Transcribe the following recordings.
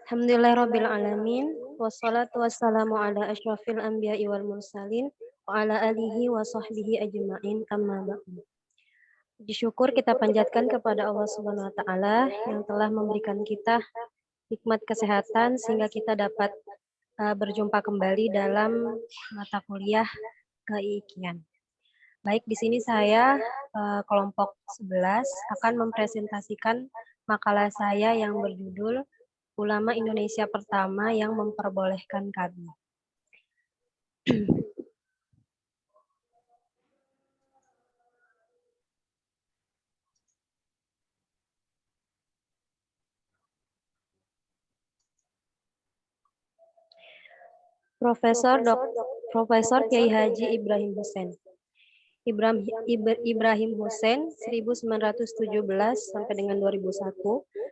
Alhamdulillahirabbil alamin wassalatu wassalamu ala asyrafil anbiya'i wal mursalin wa ala alihi wa sahbihi ajma'in amma ba'du. Puji syukur kita panjatkan kepada Allah Subhanahu wa taala yang telah memberikan kita nikmat kesehatan sehingga kita dapat berjumpa kembali dalam mata kuliah keikian. Baik, di sini saya kelompok 11 akan mempresentasikan makalah saya yang berjudul Ulama Indonesia pertama yang memperbolehkan KB. Profesor Kiai Haji Ibrahim Hussein. Ibrahim Hussein 1917 sampai dengan 2001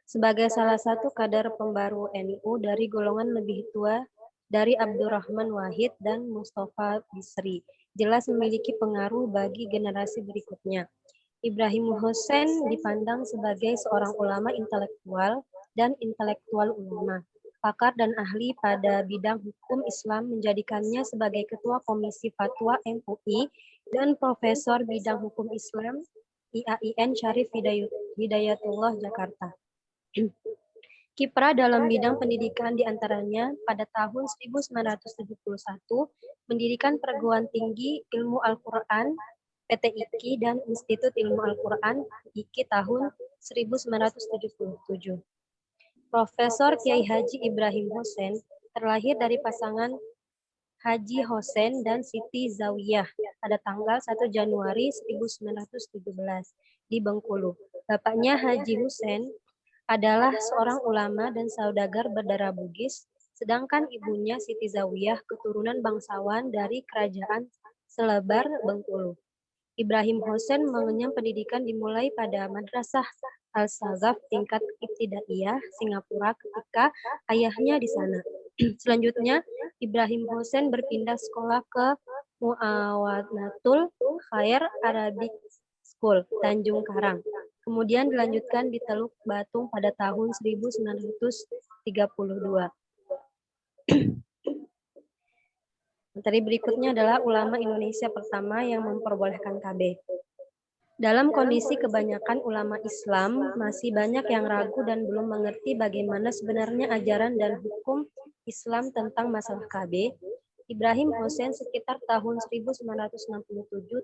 sebagai salah satu kader pembaru NU dari golongan lebih tua dari Abdurrahman Wahid dan Mustafa Bisri, jelas memiliki pengaruh bagi generasi berikutnya. Ibrahim Hussein dipandang sebagai seorang ulama intelektual dan intelektual ulama. Pakar dan ahli pada bidang hukum Islam menjadikannya sebagai Ketua Komisi Fatwa MUI dan Profesor Bidang Hukum Islam IAIN Syarif Hidayatullah Jakarta. Kiprah dalam bidang pendidikan diantaranya pada tahun 1971 mendirikan Perguruan Tinggi Ilmu Al-Quran PT IKI dan Institut Ilmu Al-Quran IKI tahun 1977. Profesor Kiai Haji Ibrahim Hussein terlahir dari pasangan Haji Hussein dan Siti Zawiyah pada tanggal 1 Januari 1917 di Bengkulu. Bapaknya Haji Hussein adalah seorang ulama dan saudagar berdarah Bugis, sedangkan ibunya Siti Zawiyah keturunan bangsawan dari kerajaan Selebar Bengkulu. Ibrahim Hussein mengenyam pendidikan dimulai pada Madrasah Al-Saghaf tingkat ibtidaiyah Singapura ketika ayahnya di sana. Selanjutnya, Ibrahim Hussein berpindah sekolah ke Muawanatul Khair Arabic School, Tanjung Karang. Kemudian dilanjutkan di Teluk Batung pada tahun 1932. Materi berikutnya adalah ulama Indonesia pertama yang memperbolehkan KB. Dalam kondisi kebanyakan ulama Islam masih banyak yang ragu dan belum mengerti bagaimana sebenarnya ajaran dan hukum Islam tentang masalah KB, Ibrahim Hussein sekitar tahun 1967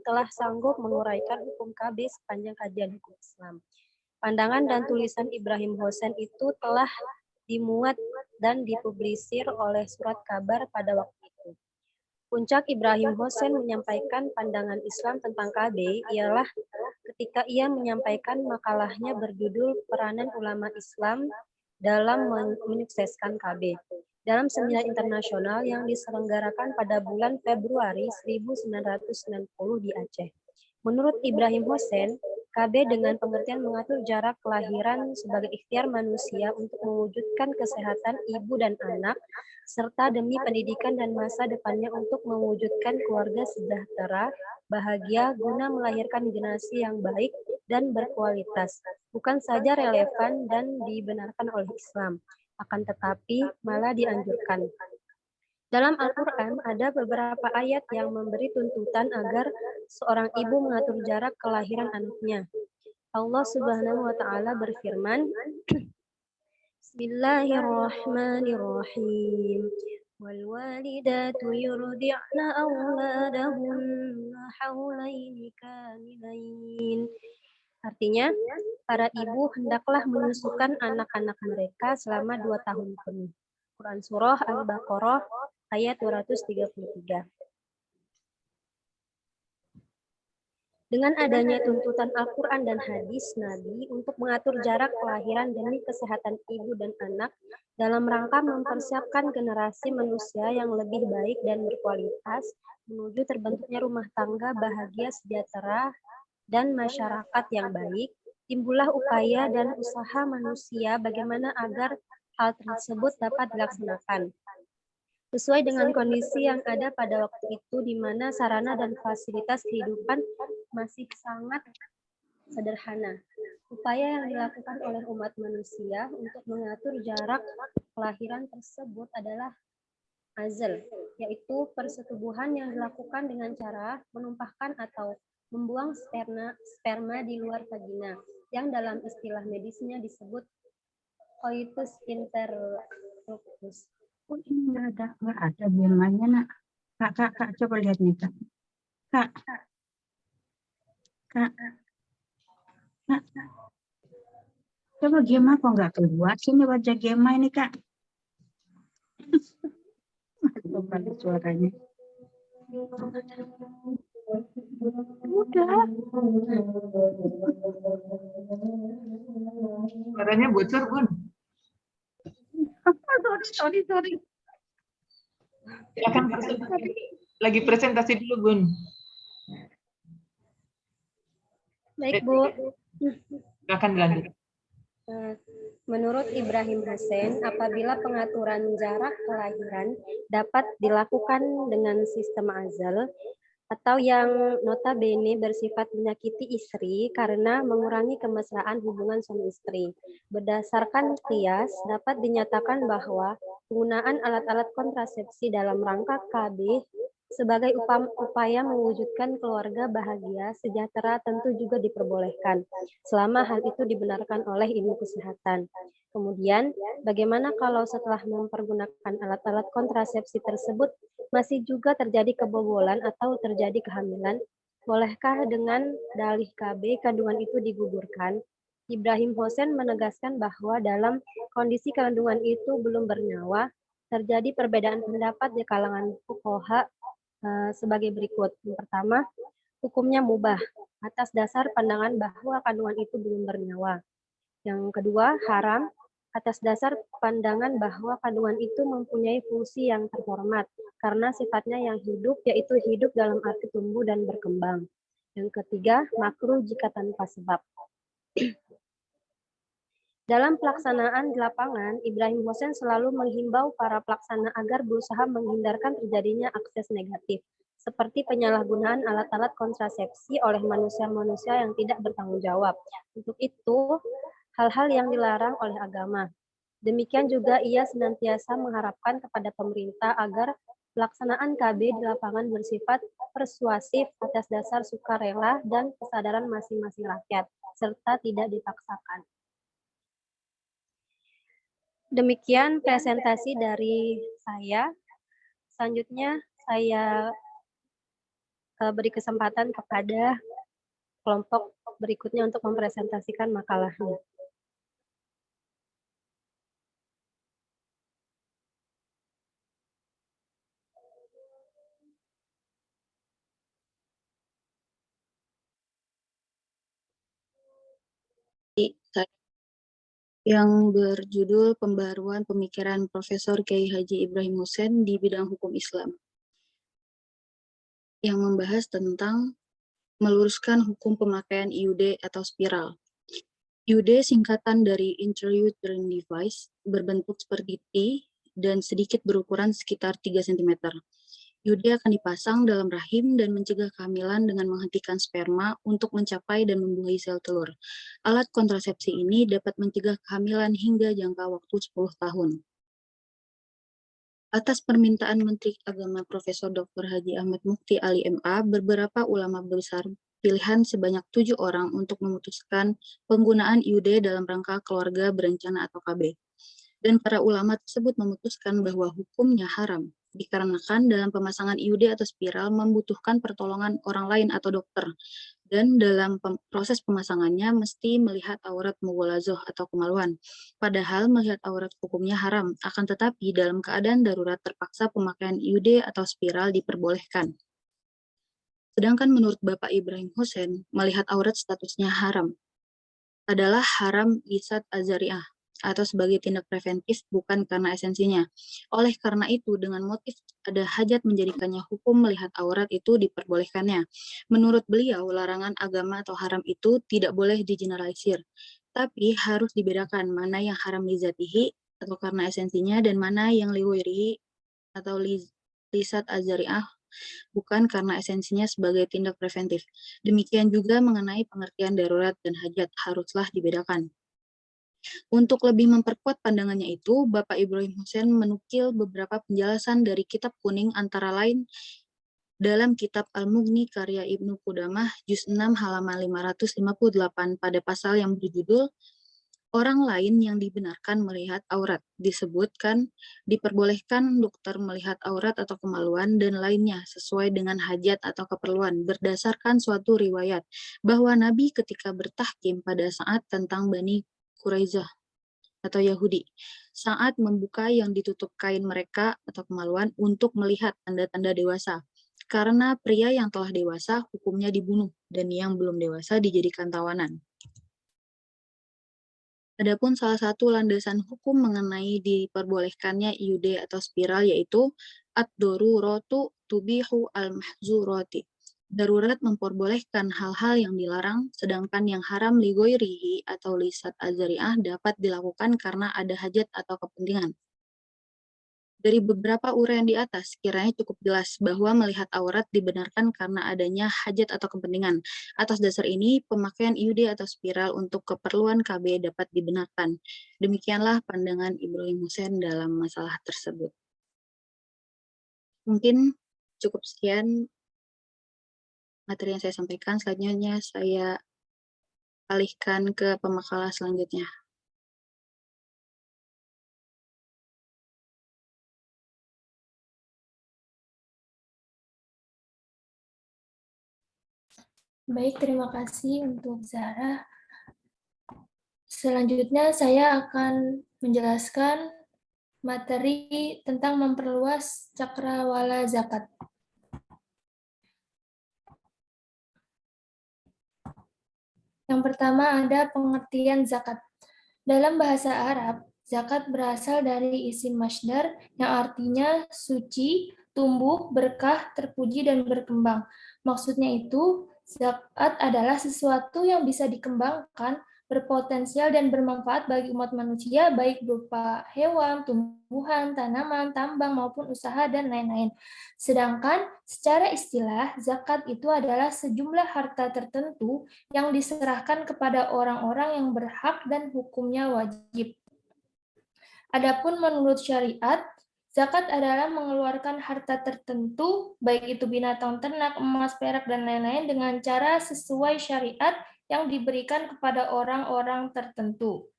telah sanggup menguraikan hukum KB sepanjang kajian hukum Islam. Pandangan dan tulisan Ibrahim Hussein itu telah dimuat dan dipublisir oleh Surat Kabar pada waktu itu. Puncak Ibrahim Hussein menyampaikan pandangan Islam tentang KB ialah ketika ia menyampaikan makalahnya berjudul Peranan Ulama Islam dalam menyukseskan KB dalam seminar internasional yang diselenggarakan pada bulan Februari 1990 di Aceh. Menurut Ibrahim Hussein, KB dengan pengertian mengatur jarak kelahiran sebagai ikhtiar manusia untuk mewujudkan kesehatan ibu dan anak, serta demi pendidikan dan masa depannya untuk mewujudkan keluarga sejahtera, bahagia, guna melahirkan generasi yang baik dan berkualitas, bukan saja relevan dan dibenarkan oleh Islam, akan tetapi malah dianjurkan. Dalam Al-Quran ada beberapa ayat yang memberi tuntutan agar seorang ibu mengatur jarak kelahiran anaknya. Allah Subhanahu wa taala berfirman, Bismillahirrahmanirrahim. Wal walidatu yurdi'na auladahunna haulaini kamilain. Artinya, para ibu hendaklah menyusukan anak-anak mereka selama 2 tahun penuh. Quran Surah Al-Baqarah ayat 233. Dengan adanya tuntutan Al-Quran dan hadis Nabi untuk mengatur jarak kelahiran demi kesehatan ibu dan anak dalam rangka mempersiapkan generasi manusia yang lebih baik dan berkualitas menuju terbentuknya rumah tangga bahagia sejahtera dan masyarakat yang baik, timbullah upaya dan usaha manusia bagaimana agar hal tersebut dapat dilaksanakan. Sesuai dengan kondisi yang ada pada waktu itu di mana sarana dan fasilitas kehidupan masih sangat sederhana. Upaya yang dilakukan oleh umat manusia untuk mengatur jarak kelahiran tersebut adalah azal, yaitu persetubuhan yang dilakukan dengan cara menumpahkan atau membuang sperma di luar vagina, yang dalam istilah medisnya disebut coitus interruptus. Oh, ini nggak ada bilangannya, nak. Kak, coba lihat nih, Kak. Kak. Coba Gema kok nggak keluar? Sini wajah Gema ini, Kak. Coba lihat suaranya. Udah. Suaranya bocor, Bun. Sorry. Silakan lagi presentasi dulu, Bun. Baik, Bu. Silakan dilanjut. Menurut Ibrahim Hussein, apabila pengaturan jarak kelahiran dapat dilakukan dengan sistem azal atau yang notabene bersifat menyakiti istri karena mengurangi kemesraan hubungan suami istri. Berdasarkan kias, dapat dinyatakan bahwa penggunaan alat-alat kontrasepsi dalam rangka KB sebagai upaya mewujudkan keluarga bahagia sejahtera tentu juga diperbolehkan, selama hal itu dibenarkan oleh ilmu kesehatan. Kemudian, bagaimana kalau setelah mempergunakan alat-alat kontrasepsi tersebut masih juga terjadi kebobolan atau terjadi kehamilan? Bolehkah dengan dalih KB kandungan itu digugurkan? Ibrahim Hussein menegaskan bahwa dalam kondisi kandungan itu belum bernyawa, terjadi perbedaan pendapat di kalangan fuqaha sebagai berikut. Yang pertama, hukumnya mubah atas dasar pandangan bahwa kandungan itu belum bernyawa. Yang kedua, haram atas dasar pandangan bahwa kandungan itu mempunyai fungsi yang terhormat karena sifatnya yang hidup, yaitu hidup dalam arti tumbuh dan berkembang. Yang ketiga, makruh jika tanpa sebab. Dalam pelaksanaan di lapangan, Ibrahim Hussein selalu menghimbau para pelaksana agar berusaha menghindarkan terjadinya akses negatif, seperti penyalahgunaan alat-alat kontrasepsi oleh manusia-manusia yang tidak bertanggung jawab. Untuk itu, hal-hal yang dilarang oleh agama. Demikian juga ia senantiasa mengharapkan kepada pemerintah agar pelaksanaan KB di lapangan bersifat persuasif atas dasar sukarela dan kesadaran masing-masing rakyat, serta tidak dipaksakan. Demikian presentasi dari saya. Selanjutnya saya beri kesempatan kepada kelompok berikutnya untuk mempresentasikan makalahnya. Yang berjudul Pembaruan Pemikiran Profesor Kiai Haji Ibrahim Hussein di bidang hukum Islam, yang membahas tentang meluruskan hukum pemakaian IUD atau spiral. IUD singkatan dari Intrauterine Device, berbentuk seperti T dan sedikit berukuran sekitar 3 cm. IUD akan dipasang dalam rahim dan mencegah kehamilan dengan menghentikan sperma untuk mencapai dan membuahi sel telur. Alat kontrasepsi ini dapat mencegah kehamilan hingga jangka waktu 10 tahun. Atas permintaan Menteri Agama Profesor Dr. Haji Ahmad Mukti Ali MA, beberapa ulama besar pilihan sebanyak 7 orang untuk memutuskan penggunaan IUD dalam rangka keluarga berencana atau KB. Dan para ulama tersebut memutuskan bahwa hukumnya haram, dikarenakan dalam pemasangan IUD atau spiral membutuhkan pertolongan orang lain atau dokter, dan dalam proses pemasangannya mesti melihat aurat mughalazoh atau kemaluan. Padahal melihat aurat hukumnya haram, akan tetapi dalam keadaan darurat terpaksa pemakaian IUD atau spiral diperbolehkan. Sedangkan menurut Bapak Ibrahim Hussein, melihat aurat statusnya haram adalah haram lisat azariah, atau sebagai tindak preventif bukan karena esensinya. Oleh karena itu, dengan motif ada hajat menjadikannya hukum melihat aurat itu diperbolehkannya. Menurut beliau, larangan agama atau haram itu tidak boleh digeneralisir, tapi harus dibedakan mana yang haram lizatihi atau karena esensinya dan mana yang liwirihi atau lisat azariah bukan karena esensinya sebagai tindak preventif. Demikian juga mengenai pengertian darurat dan hajat haruslah dibedakan. Untuk lebih memperkuat pandangannya itu, Bapak Ibrahim Hussein menukil beberapa penjelasan dari Kitab Kuning antara lain dalam Kitab Al-Mughni karya Ibnu Qudamah, Juz 6 halaman 558 pada pasal yang berjudul Orang lain yang dibenarkan melihat aurat, disebutkan diperbolehkan dokter melihat aurat atau kemaluan dan lainnya sesuai dengan hajat atau keperluan berdasarkan suatu riwayat bahwa Nabi ketika bertahkim pada saat tentang Bani Quraizah atau Yahudi, saat membuka yang ditutup kain mereka atau kemaluan untuk melihat tanda-tanda dewasa. Karena pria yang telah dewasa hukumnya dibunuh dan yang belum dewasa dijadikan tawanan. Adapun salah satu landasan hukum mengenai diperbolehkannya IUD atau spiral yaitu ad-daruratu tubihu al-mahzurati. Darurat memperbolehkan hal-hal yang dilarang, sedangkan yang haram li ghairihi atau lisat azariah dapat dilakukan karena ada hajat atau kepentingan. Dari beberapa uraian di atas, kiranya cukup jelas bahwa melihat aurat dibenarkan karena adanya hajat atau kepentingan. Atas dasar ini, pemakaian IUD atau spiral untuk keperluan KB dapat dibenarkan. Demikianlah pandangan Ibrahim Hussein dalam masalah tersebut. Mungkin cukup sekian materi yang saya sampaikan. Selanjutnya saya alihkan ke pemakalan selanjutnya. Baik, terima kasih untuk Zara. Selanjutnya saya akan menjelaskan materi tentang memperluas cakrawala zakat. Yang pertama ada pengertian zakat. Dalam bahasa Arab, zakat berasal dari isim masdar yang artinya suci, tumbuh, berkah, terpuji, dan berkembang. Maksudnya itu, zakat adalah sesuatu yang bisa dikembangkan, berpotensial dan bermanfaat bagi umat manusia, baik berupa hewan, tumbuhan, tanaman, tambang, maupun usaha, dan lain-lain. Sedangkan secara istilah, zakat itu adalah sejumlah harta tertentu yang diserahkan kepada orang-orang yang berhak dan hukumnya wajib. Adapun menurut syariat, zakat adalah mengeluarkan harta tertentu, baik itu binatang ternak, emas, perak, dan lain-lain dengan cara sesuai syariat yang diberikan kepada orang-orang tertentu.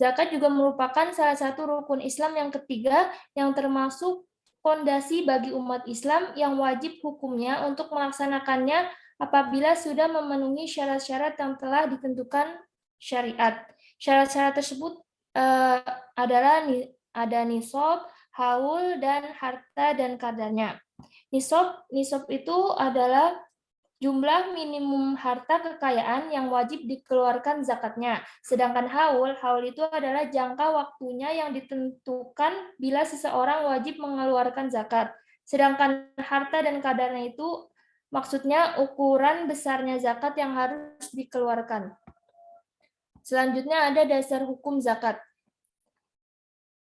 Zakat juga merupakan salah satu rukun Islam yang ketiga yang termasuk fondasi bagi umat Islam yang wajib hukumnya untuk melaksanakannya apabila sudah memenuhi syarat-syarat yang telah ditentukan syariat. Syarat-syarat tersebut adalah ada nisab, haul, dan harta dan kadarnya. Nisab itu adalah jumlah minimum harta kekayaan yang wajib dikeluarkan zakatnya. Sedangkan haul itu adalah jangka waktunya yang ditentukan bila seseorang wajib mengeluarkan zakat. Sedangkan harta dan kadarnya itu maksudnya ukuran besarnya zakat yang harus dikeluarkan. Selanjutnya ada dasar hukum zakat.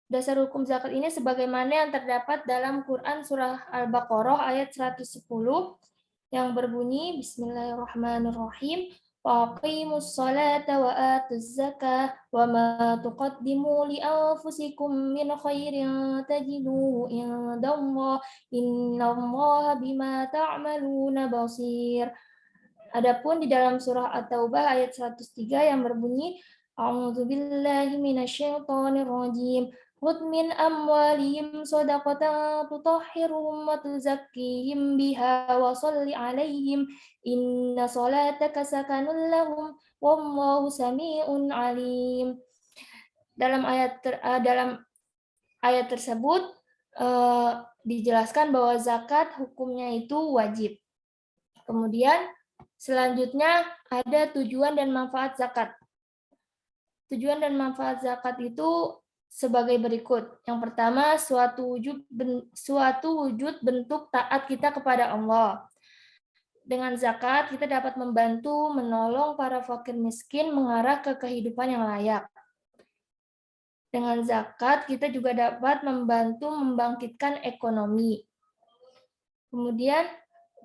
Dasar hukum zakat ini sebagaimana yang terdapat dalam Quran surah Al-Baqarah ayat 110 yang berbunyi Bismillahirrahmanirrahim Waqimus salata wa atuz zakah wa ma tuqaddimu li anfusikum min khairin tajiduhu indallah innallaha bima ta'maluna basir. Adapun di dalam surah At-Taubah ayat 103 yang berbunyi A'udzubillahi minasyaitonir rajim Khudh min amwalihim sadaqatan tutahhiruhum wa tuzakkihim biha wa shalli 'alaihim inna salataka sakanun lahum wallahu samii'un 'alim. Dalam ayat tersebut dijelaskan bahwa zakat hukumnya itu wajib. Kemudian selanjutnya ada tujuan dan manfaat zakat. Tujuan dan manfaat zakat itu sebagai berikut. Yang pertama, suatu wujud bentuk taat kita kepada Allah. Dengan zakat, kita dapat membantu, menolong para fakir miskin mengarah ke kehidupan yang layak. Dengan zakat, kita juga dapat membantu membangkitkan ekonomi. Kemudian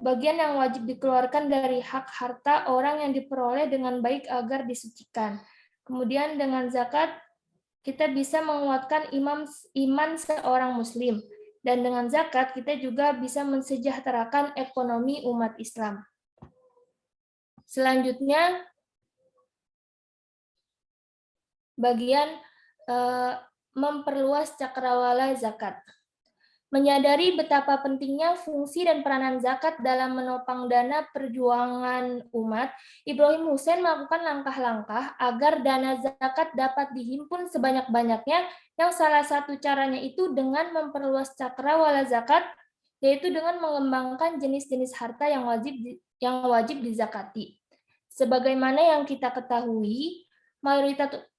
bagian yang wajib dikeluarkan dari hak harta orang yang diperoleh dengan baik agar disucikan. Kemudian dengan zakat kita bisa menguatkan iman seorang muslim. Dan dengan zakat kita juga bisa mensejahterakan ekonomi umat Islam. Selanjutnya bagian memperluas cakrawala zakat. Menyadari betapa pentingnya fungsi dan peranan zakat dalam menopang dana perjuangan umat, Ibrahim Hussein melakukan langkah-langkah agar dana zakat dapat dihimpun sebanyak-banyaknya, yang salah satu caranya itu dengan memperluas cakrawala zakat, yaitu dengan mengembangkan jenis-jenis harta yang wajib dizakati. Sebagaimana yang kita ketahui,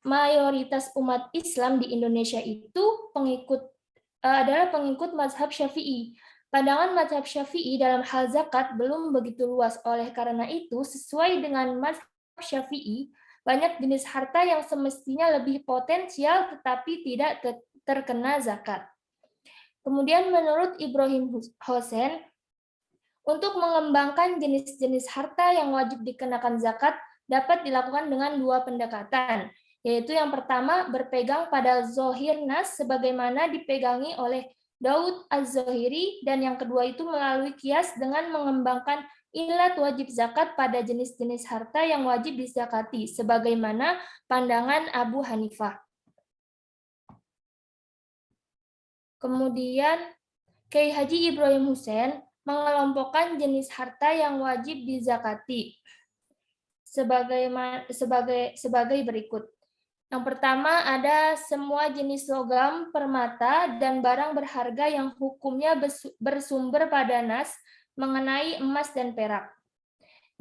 mayoritas umat Islam di Indonesia itu adalah pengikut mazhab Syafi'i. Pandangan mazhab Syafi'i dalam hal zakat belum begitu luas. Oleh karena itu, sesuai dengan mazhab Syafi'i, banyak jenis harta yang semestinya lebih potensial tetapi tidak terkena zakat. Kemudian menurut Ibrahim Hussein, untuk mengembangkan jenis-jenis harta yang wajib dikenakan zakat dapat dilakukan dengan dua pendekatan, yaitu yang pertama berpegang pada zohir nas sebagaimana dipegangi oleh Daud Az-Zohiri, dan yang kedua itu melalui kias dengan mengembangkan ilat wajib zakat pada jenis-jenis harta yang wajib dizakati sebagaimana pandangan Abu Hanifah. Kemudian Kiai Haji Ibrahim Hussein mengelompokkan jenis harta yang wajib dizakati sebagai berikut. Yang pertama ada semua jenis logam, permata, dan barang berharga yang hukumnya bersumber pada nas mengenai emas dan perak.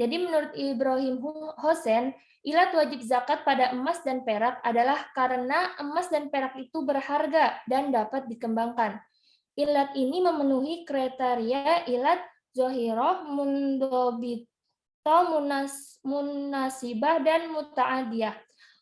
Jadi menurut Ibrahim Hussein, ilat wajib zakat pada emas dan perak adalah karena emas dan perak itu berharga dan dapat dikembangkan. Ilat ini memenuhi kriteria ilat zohiroh, mundobito, munasibah, dan muta'adiyah.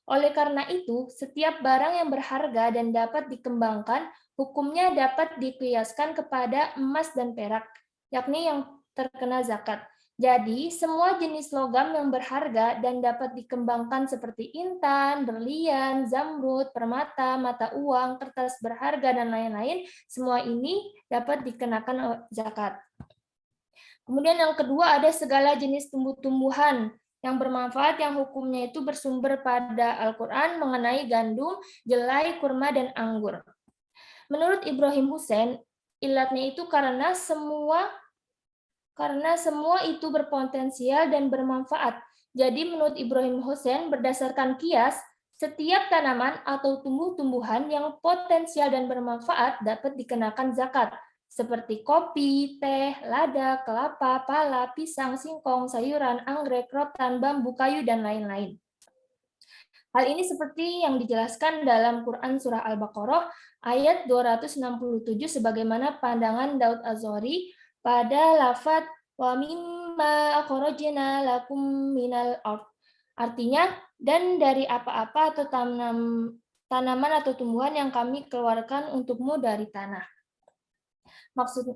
Oleh karena itu, setiap barang yang berharga dan dapat dikembangkan, hukumnya dapat dikiaskan kepada emas dan perak, yakni yang terkena zakat. Jadi, semua jenis logam yang berharga dan dapat dikembangkan seperti intan, berlian, zamrud, permata, mata uang, kertas berharga, dan lain-lain, semua ini dapat dikenakan zakat. Kemudian yang kedua ada segala jenis tumbuh-tumbuhan yang bermanfaat yang hukumnya itu bersumber pada Al-Quran mengenai gandum, jelai, kurma, dan anggur. Menurut Ibrahim Hussein, ilatnya itu karena semua itu berpotensial dan bermanfaat. Jadi menurut Ibrahim Hussein, berdasarkan kias, setiap tanaman atau tumbuh-tumbuhan yang potensial dan bermanfaat dapat dikenakan zakat, seperti kopi, teh, lada, kelapa, pala, pisang, singkong, sayuran, anggrek, rotan, bambu, kayu, dan lain-lain. Hal ini seperti yang dijelaskan dalam Quran Surah Al-Baqarah ayat 267 sebagaimana pandangan Daud Az-Zohri pada lafadz wa mimma akhrajna lakum minal ardh. Artinya, dan dari apa-apa atau tanaman atau tumbuhan yang kami keluarkan untukmu dari tanah.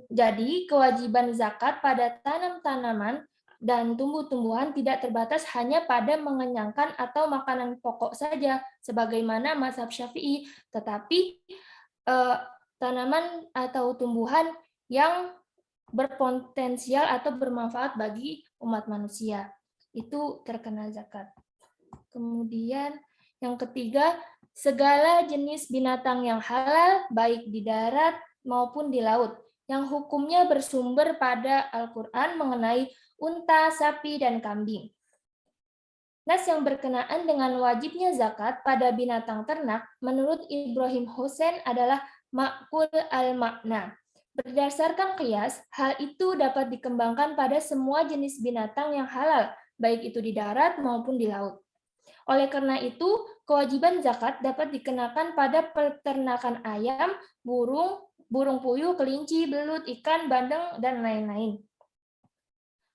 Jadi, kewajiban zakat pada tanaman dan tumbuh-tumbuhan tidak terbatas hanya pada mengenyangkan atau makanan pokok saja, sebagaimana mazhab Syafi'i, tetapi tanaman atau tumbuhan yang berpotensial atau bermanfaat bagi umat manusia, itu terkena zakat. Kemudian yang ketiga, segala jenis binatang yang halal, baik di darat maupun di laut, yang hukumnya bersumber pada Al-Quran mengenai unta, sapi, dan kambing. Nas yang berkenaan dengan wajibnya zakat pada binatang ternak, menurut Ibrahim Hussein adalah ma'kul al-makna. Berdasarkan qiyas, hal itu dapat dikembangkan pada semua jenis binatang yang halal, baik itu di darat maupun di laut. Oleh karena itu, kewajiban zakat dapat dikenakan pada peternakan ayam, burung puyuh, kelinci, belut, ikan, bandeng, dan lain-lain.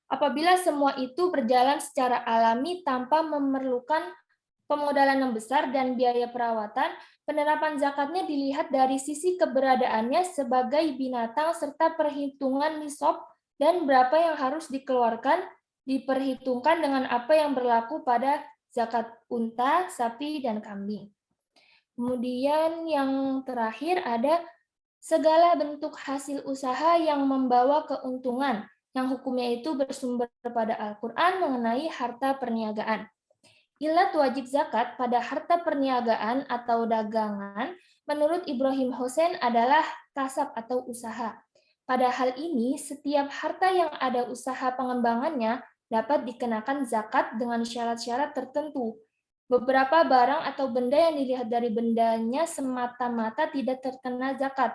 Apabila semua itu berjalan secara alami tanpa memerlukan pemodalan yang besar dan biaya perawatan, penerapan zakatnya dilihat dari sisi keberadaannya sebagai binatang serta perhitungan nisab dan berapa yang harus dikeluarkan diperhitungkan dengan apa yang berlaku pada zakat unta, sapi, dan kambing. Kemudian yang terakhir ada segala bentuk hasil usaha yang membawa keuntungan, yang hukumnya itu bersumber pada Al-Quran mengenai harta perniagaan. Ilat wajib zakat pada harta perniagaan atau dagangan menurut Ibrahim Hussein adalah kasab atau usaha. Pada hal ini, setiap harta yang ada usaha pengembangannya dapat dikenakan zakat dengan syarat-syarat tertentu. Beberapa barang atau benda yang dilihat dari bendanya semata-mata tidak terkena zakat.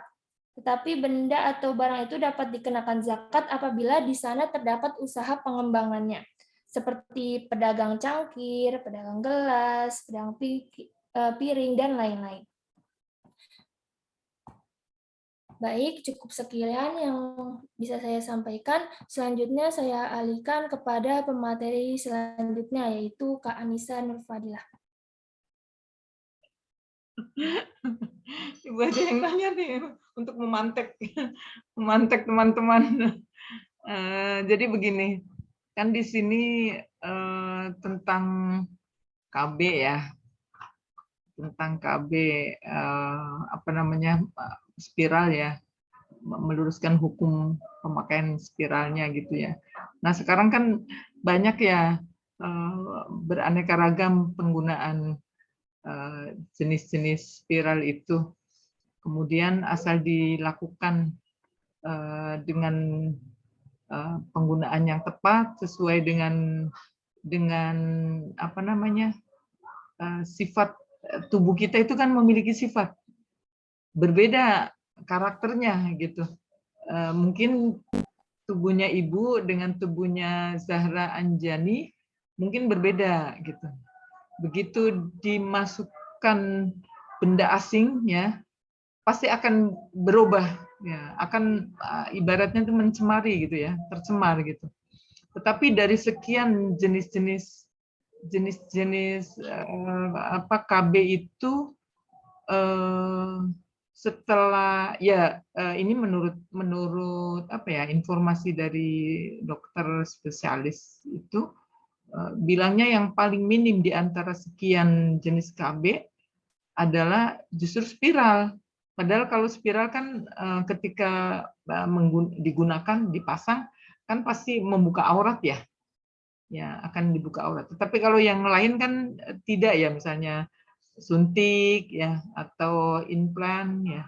Tetapi benda atau barang itu dapat dikenakan zakat apabila di sana terdapat usaha pengembangannya, seperti pedagang cangkir, pedagang gelas, pedagang piring, dan lain-lain. Baik, cukup sekian yang bisa saya sampaikan. Selanjutnya saya alihkan kepada pemateri selanjutnya, yaitu Kak Anissa Nurfadilah. Ibu ada yang nanya nih untuk memantek teman-teman. Jadi begini, kan di sini tentang KB ya, tentang KB apa namanya spiral ya, meluruskan hukum pemakaian spiralnya gitu ya. Nah sekarang kan banyak ya beraneka ragam penggunaan jenis-jenis spiral itu. Kemudian asal dilakukan dengan penggunaan yang tepat sesuai dengan apa namanya sifat tubuh kita itu kan memiliki sifat berbeda karakternya gitu. Mungkin tubuhnya ibu dengan tubuhnya Zahra Anjani mungkin berbeda gitu. Begitu dimasukkan benda asing ya pasti akan berubah ya, akan ibaratnya itu mencemari gitu ya, tercemar gitu. Tetapi dari sekian jenis-jenis apa KB itu setelah ya ini menurut apa ya informasi dari dokter spesialis itu bilangnya yang paling minim di antara sekian jenis KB adalah justru spiral. Padahal kalau spiral kan ketika digunakan dipasang kan pasti membuka aurat ya. Ya, akan dibuka aurat. Tetapi kalau yang lain kan tidak ya, misalnya suntik ya atau implan ya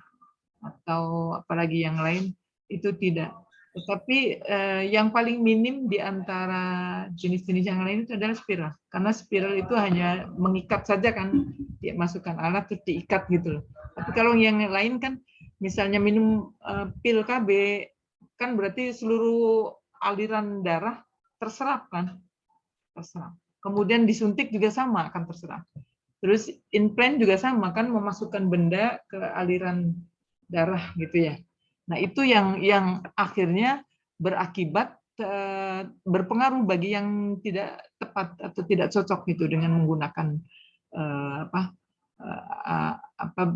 atau apalagi yang lain itu tidak. Tetapi yang paling minim di antara jenis-jenis yang lain itu adalah spiral. Karena spiral itu hanya mengikat saja kan, dia masukkan alat terus diikat gitu loh. Tapi kalau yang lain kan misalnya minum pil KB kan berarti seluruh aliran darah terserap kan. Terserap. Kemudian disuntik juga sama akan terserap. Terus implant juga sama kan memasukkan benda ke aliran darah gitu ya. Nah itu yang akhirnya berakibat berpengaruh bagi yang tidak tepat atau tidak cocok gitu dengan menggunakan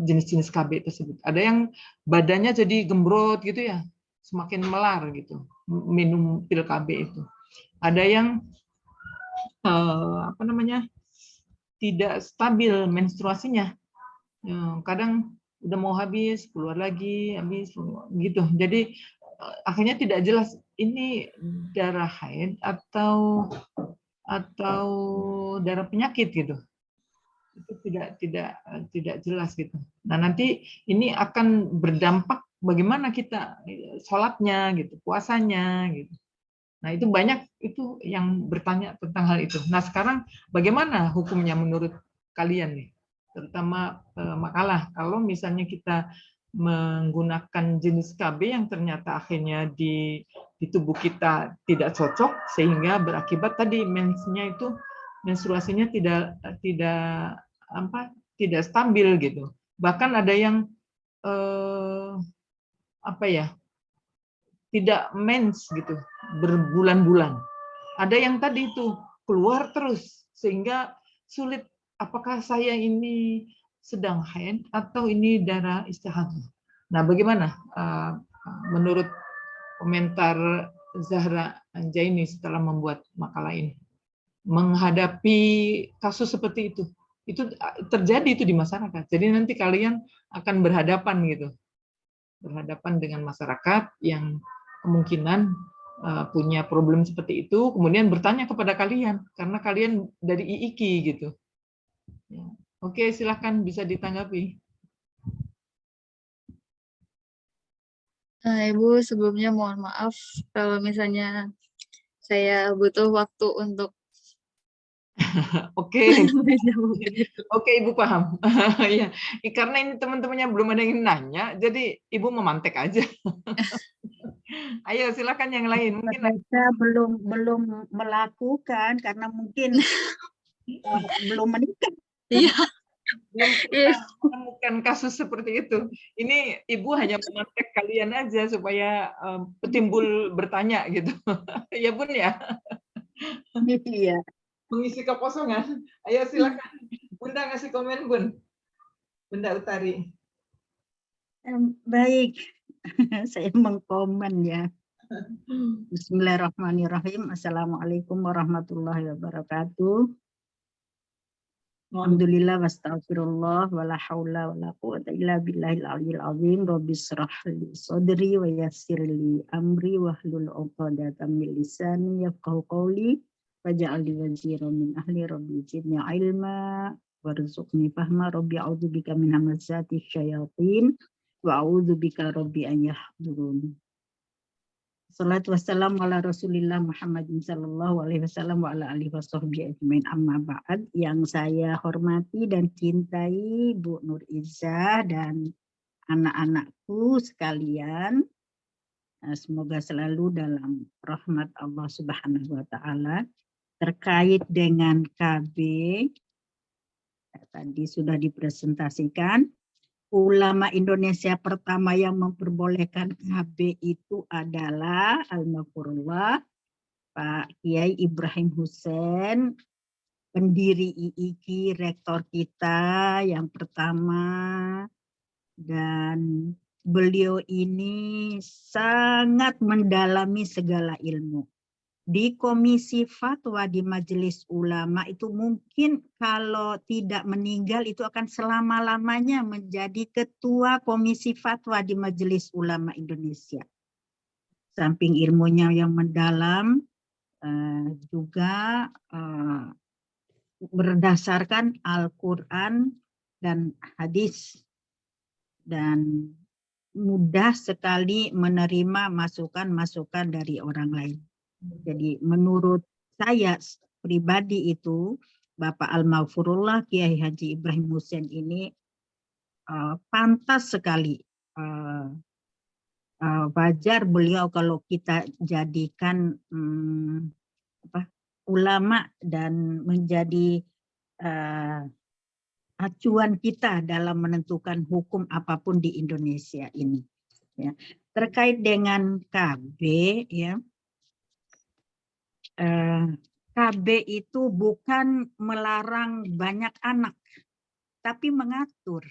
jenis-jenis KB tersebut. Ada yang badannya jadi gembrot gitu ya, semakin melar gitu minum pil KB itu. Ada yang apa namanya tidak stabil menstruasinya, kadang udah mau habis keluar lagi habis gitu. Jadi akhirnya tidak jelas ini darah haid atau darah penyakit gitu. Itu tidak jelas gitu. Nah nanti ini akan berdampak bagaimana kita sholatnya gitu, puasanya gitu. Nah, itu banyak itu yang bertanya tentang hal itu. Nah, sekarang bagaimana hukumnya menurut kalian nih? Terutama makalah. Kalau misalnya kita menggunakan jenis KB yang ternyata akhirnya di tubuh kita tidak cocok sehingga berakibat tadi menstruasinya tidak stabil gitu. Bahkan ada yang tidak mens gitu berbulan-bulan. Ada yang tadi itu keluar terus sehingga sulit apakah saya ini sedang haid atau ini darah istihadah. Nah, bagaimana menurut komentar Zahra Anjaini setelah membuat makalah ini. Menghadapi kasus seperti itu terjadi itu di masyarakat. Jadi nanti kalian akan berhadapan gitu, berhadapan dengan masyarakat yang kemungkinan punya problem seperti itu, kemudian bertanya kepada kalian karena kalian dari IIKI gitu. Ya. Oke, silakan bisa ditanggapi. Ibu, sebelumnya mohon maaf kalau misalnya saya butuh waktu untuk Oke, menjawab itu. oke, Ibu paham. Ya, karena ini teman-temannya belum ada yang nanya, jadi Ibu memantek aja. Ayo, silakan yang lain. Mungkin Mereka belum melakukan karena mungkin belum menikah. Iya, belum iya. pernah menemukan kasus seperti itu. Ini Ibu hanya memantek kalian aja supaya timbul bertanya gitu. Ya Bun ya, Iya. mengisi kekosongan. Ayo silakan. Bunda ngasih komen Bun. Bunda Utari. Baik, saya mengkomen ya. Bismillahirrahmanirrahim. Assalamualaikum warahmatullahi wabarakatuh. Alhamdulillah wastaghfirullah wala haula wala quwwata illa billahil aliyil azim. Rabbis shrah li sadri wa yassir li amri wahlul 'uqdatam min lisani yafqahu qawli waj'al li waziran min ahli rabbi zidni ilma warzuqni fahma rabbi a'udzubika min hamazati syayatin wa a'udzubika rabbi an yahdurun. Salatu wassalamu ala Rasulillah Muhammadin sallallahu alaihi wasallam wa ala alihi washabbihi ajmain, amma ba'd. Yang saya hormati dan cintai Bu Nur Izzah dan anak-anakku sekalian, semoga selalu dalam rahmat Allah Subhanahu wa taala. Terkait dengan KB tadi sudah dipresentasikan. Ulama Indonesia pertama yang memperbolehkan KB itu adalah Almarhumullah Pak Kiai Ibrahim Hussein, pendiri IIKI, rektor kita yang pertama, dan beliau ini sangat mendalami segala ilmu. Di Komisi Fatwa di Majelis Ulama itu mungkin kalau tidak meninggal itu akan selama-lamanya menjadi ketua Komisi Fatwa di Majelis Ulama Indonesia. Samping ilmunya yang mendalam, juga berdasarkan Al-Quran dan hadis, dan mudah sekali menerima masukan-masukan dari orang lain. Jadi menurut saya pribadi itu Bapak Almarhumullah Kiai Haji Ibrahim Hussein ini pantas sekali, wajar beliau kalau kita jadikan ulama dan menjadi acuan kita dalam menentukan hukum apapun di Indonesia ini. Ya. Terkait dengan KB, ya. KB itu bukan melarang banyak anak, tapi mengatur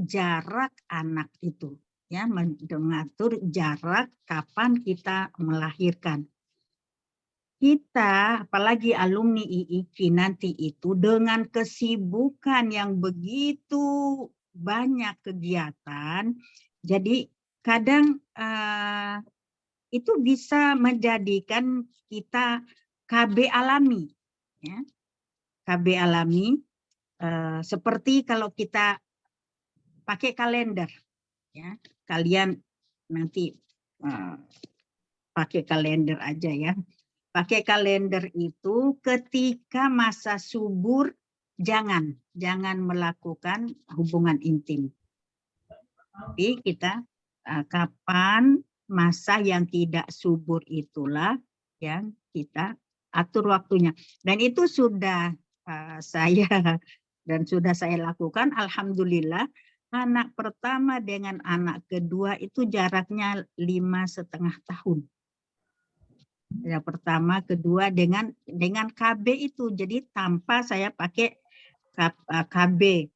jarak anak itu, ya, mengatur jarak kapan kita melahirkan. Kita, apalagi alumni IIKI nanti itu dengan kesibukan yang begitu banyak kegiatan, jadi kadang itu bisa menjadikan kita KB alami, ya. KB alami seperti kalau kita pakai kalender, ya. Kalian nanti pakai kalender aja ya. Pakai kalender itu ketika masa subur jangan melakukan hubungan intim. Tapi kita kapan masa yang tidak subur itulah yang kita atur waktunya. Dan itu sudah saya lakukan. Alhamdulillah anak pertama dengan anak kedua itu jaraknya 5,5 tahun. Yang pertama, kedua dengan KB itu. Jadi tanpa saya pakai KB.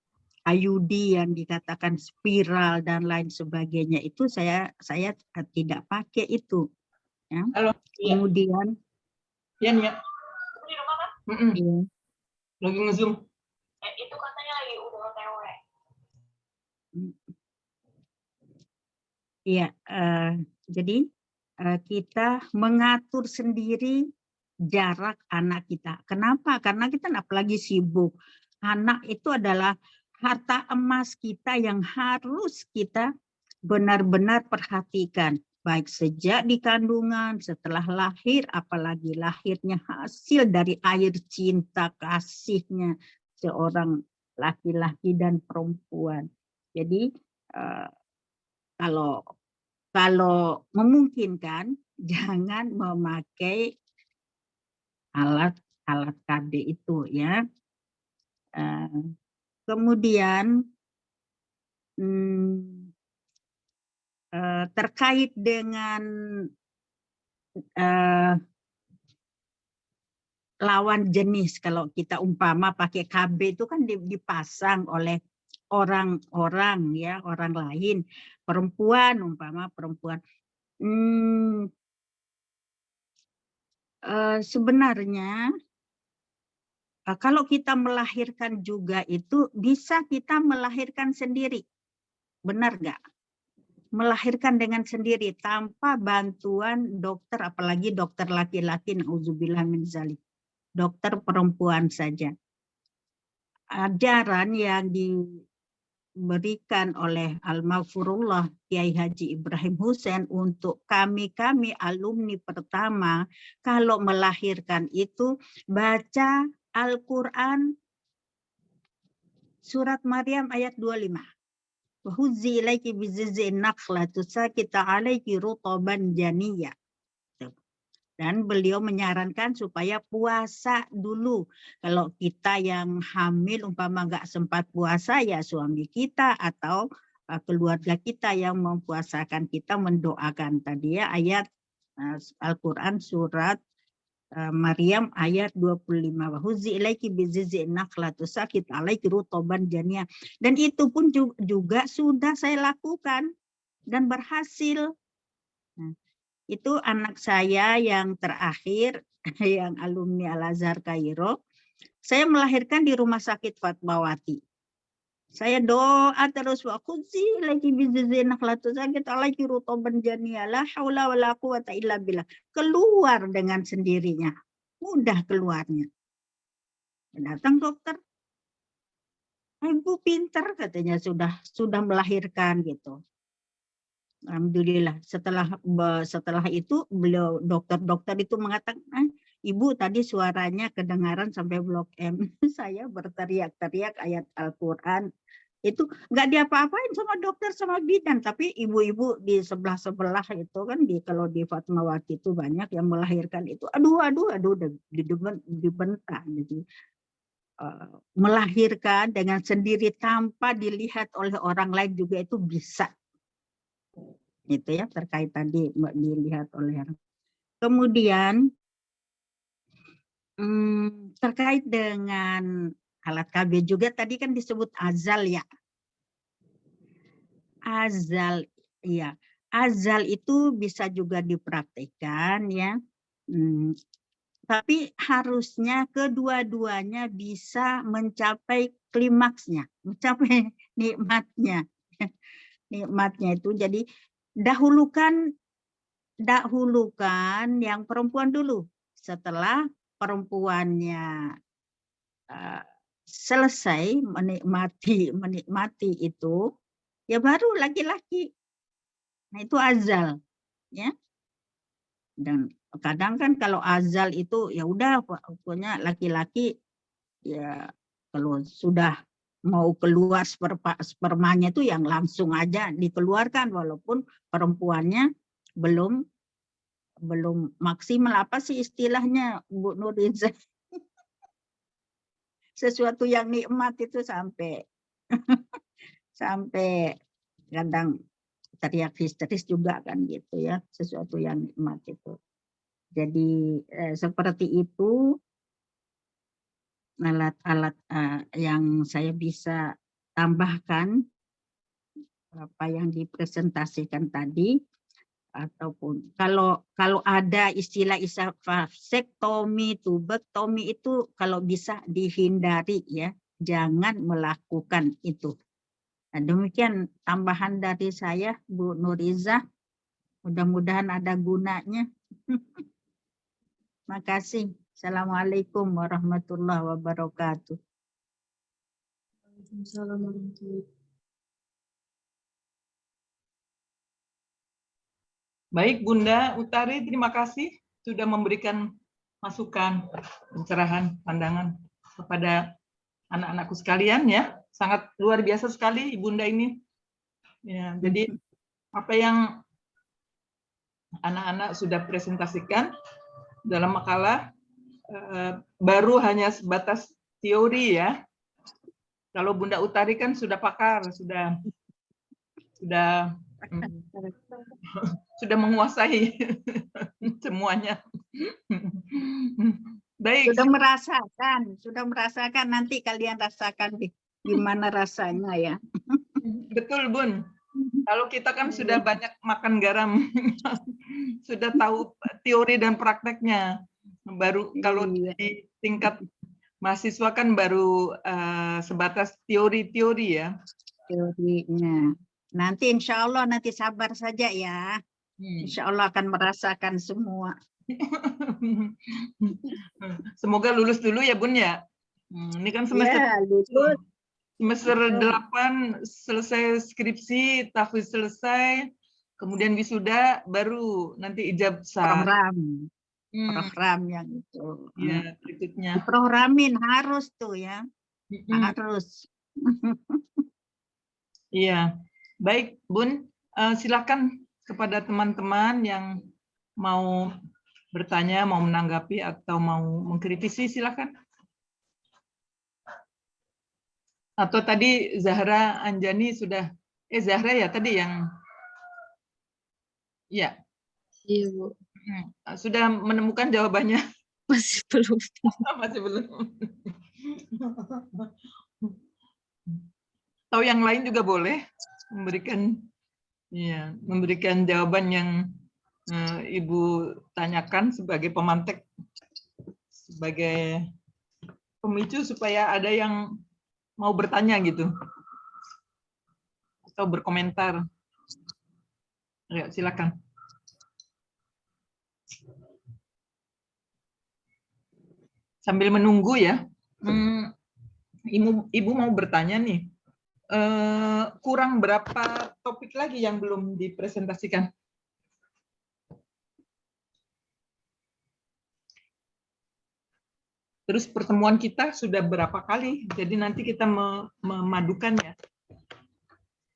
IUD yang dikatakan spiral dan lain sebagainya itu saya tidak pakai itu. Ya. Halo, iya. Kemudian Iya, Nia. iya. Lagi nge-zoom. Itu katanya lagi udah OTW. Iya, jadi kita mengatur sendiri jarak anak kita. Kenapa? Karena kita apalagi sibuk. Anak itu adalah harta emas kita yang harus kita benar-benar perhatikan. Baik sejak di kandungan, setelah lahir, apalagi lahirnya hasil dari air cinta kasihnya seorang laki-laki dan perempuan. Jadi kalau memungkinkan jangan memakai alat KB itu ya. Kemudian terkait dengan lawan jenis, kalau kita umpama pakai KB itu kan dipasang oleh orang-orang ya, orang lain, perempuan umpama perempuan. Sebenarnya kalau kita melahirkan juga itu bisa kita melahirkan sendiri, benar nggak? Melahirkan dengan sendiri tanpa bantuan dokter, apalagi dokter laki-laki, na'udzubillah min dzalik. Dokter perempuan saja. Ajaran yang diberikan oleh Al-Maghfurullah Kiai Haji Ibrahim Hussein untuk kami alumni pertama, kalau melahirkan itu baca Al-Quran surat Maryam ayat 25. Wahuzzi ilaiki bizizin nakhla tusakita alaiki rutaban janiyya. Dan beliau menyarankan supaya puasa dulu. Kalau kita yang hamil umpama nggak sempat puasa, ya suami kita atau keluarga kita yang mempuasakan, kita mendoakan tadi ya ayat Al-Quran surat Maryam ayat 25. Wahuzi ilaiki bizizin nakhla tusakit alaiki rutoban janiyya. Dan itu pun juga sudah saya lakukan dan berhasil. Nah, itu anak saya yang terakhir, yang alumni Al-Azhar Kairo. Saya melahirkan di Rumah Sakit Fatmawati. Saya doa terus, wa khudzi lagi bizizin nakhla tusakit alaiki rutoban janiyya la haula wala quwata illa billah. Keluar dengan sendirinya. Mudah keluarnya. Datang dokter. Ibu pinter katanya sudah melahirkan gitu. Alhamdulillah. Setelah itu beliau dokter itu mengatakan, ibu tadi suaranya kedengaran sampai Blok M. Saya berteriak-teriak ayat Al-Quran. Itu nggak diapa-apain sama dokter sama bidan, tapi ibu-ibu di sebelah itu kan kalau di Fatmawati itu banyak yang melahirkan itu aduh dibentak. Jadi melahirkan dengan sendiri tanpa dilihat oleh orang lain juga itu bisa. Itu ya terkait tadi dilihat oleh orang. Kemudian terkait dengan alat KB juga tadi kan disebut azal ya. Azal, ya. Azal itu bisa juga dipraktikkan ya. Tapi harusnya kedua-duanya bisa mencapai klimaksnya, mencapai nikmatnya. Nikmatnya itu jadi dahulukan yang perempuan dulu. Setelah perempuannya selesai menikmati itu, ya baru laki-laki. Nah itu azal, ya. Dan kadang kan kalau azal itu ya udah pokoknya laki-laki ya kalau sudah mau keluar spermanya itu yang langsung aja dikeluarkan walaupun perempuannya belum maksimal, apa sih istilahnya Bu Nuriza? Sesuatu yang nikmat itu sampai kadang teriak histeris juga kan gitu ya, sesuatu yang nikmat itu. Jadi seperti itu alat-alat yang saya bisa tambahkan apa yang dipresentasikan tadi, ataupun kalau ada istilah vasektomi, tubektomi itu kalau bisa dihindari ya, jangan melakukan itu. Nah, demikian tambahan dari saya, Bu Nuriza. Mudah-mudahan ada gunanya. Makasih. Assalamualaikum warahmatullahi wabarakatuh. Baik, Bunda Utari, terima kasih sudah memberikan masukan, pencerahan, pandangan kepada anak-anakku sekalian ya. Sangat luar biasa sekali Bunda ini. Ya, jadi apa yang anak-anak sudah presentasikan dalam makalah baru hanya sebatas teori ya. Kalau Bunda Utari kan sudah pakar, sudah menguasai semuanya. Baik. Sudah merasakan, nanti kalian rasakan gimana rasanya ya. Betul, Bun. Kalau kita kan sudah banyak makan garam, sudah tahu teori dan prakteknya. Baru kalau di tingkat mahasiswa kan baru sebatas teori-teori ya. Teorinya. Nanti insya Allah nanti sabar saja ya. Insya Allah akan merasakan semua. Semoga lulus dulu ya Bun ya. Ini kan semester lulus. Semester 8 selesai skripsi, tahfiz selesai, kemudian wisuda, baru nanti ijazah. Program yang itu. Ya, berikutnya. Diprogramin harus tuh ya. Harus. Iya. Baik, Bun. Silakan kepada teman-teman yang mau bertanya, mau menanggapi atau mau mengkritisi, silakan. Atau tadi Zahra Anjani sudah, Zahra ya tadi yang, ya. Iya, Bu. Sudah menemukan jawabannya? Masih belum. Masih belum. Atau yang lain juga boleh memberikan jawaban yang Ibu tanyakan sebagai pemantik, sebagai pemicu supaya ada yang mau bertanya gitu atau berkomentar. Ya, silakan. Sambil menunggu ya, Ibu mau bertanya nih, kurang berapa topik lagi yang belum dipresentasikan? Terus pertemuan kita sudah berapa kali? Jadi nanti kita memadukan ya.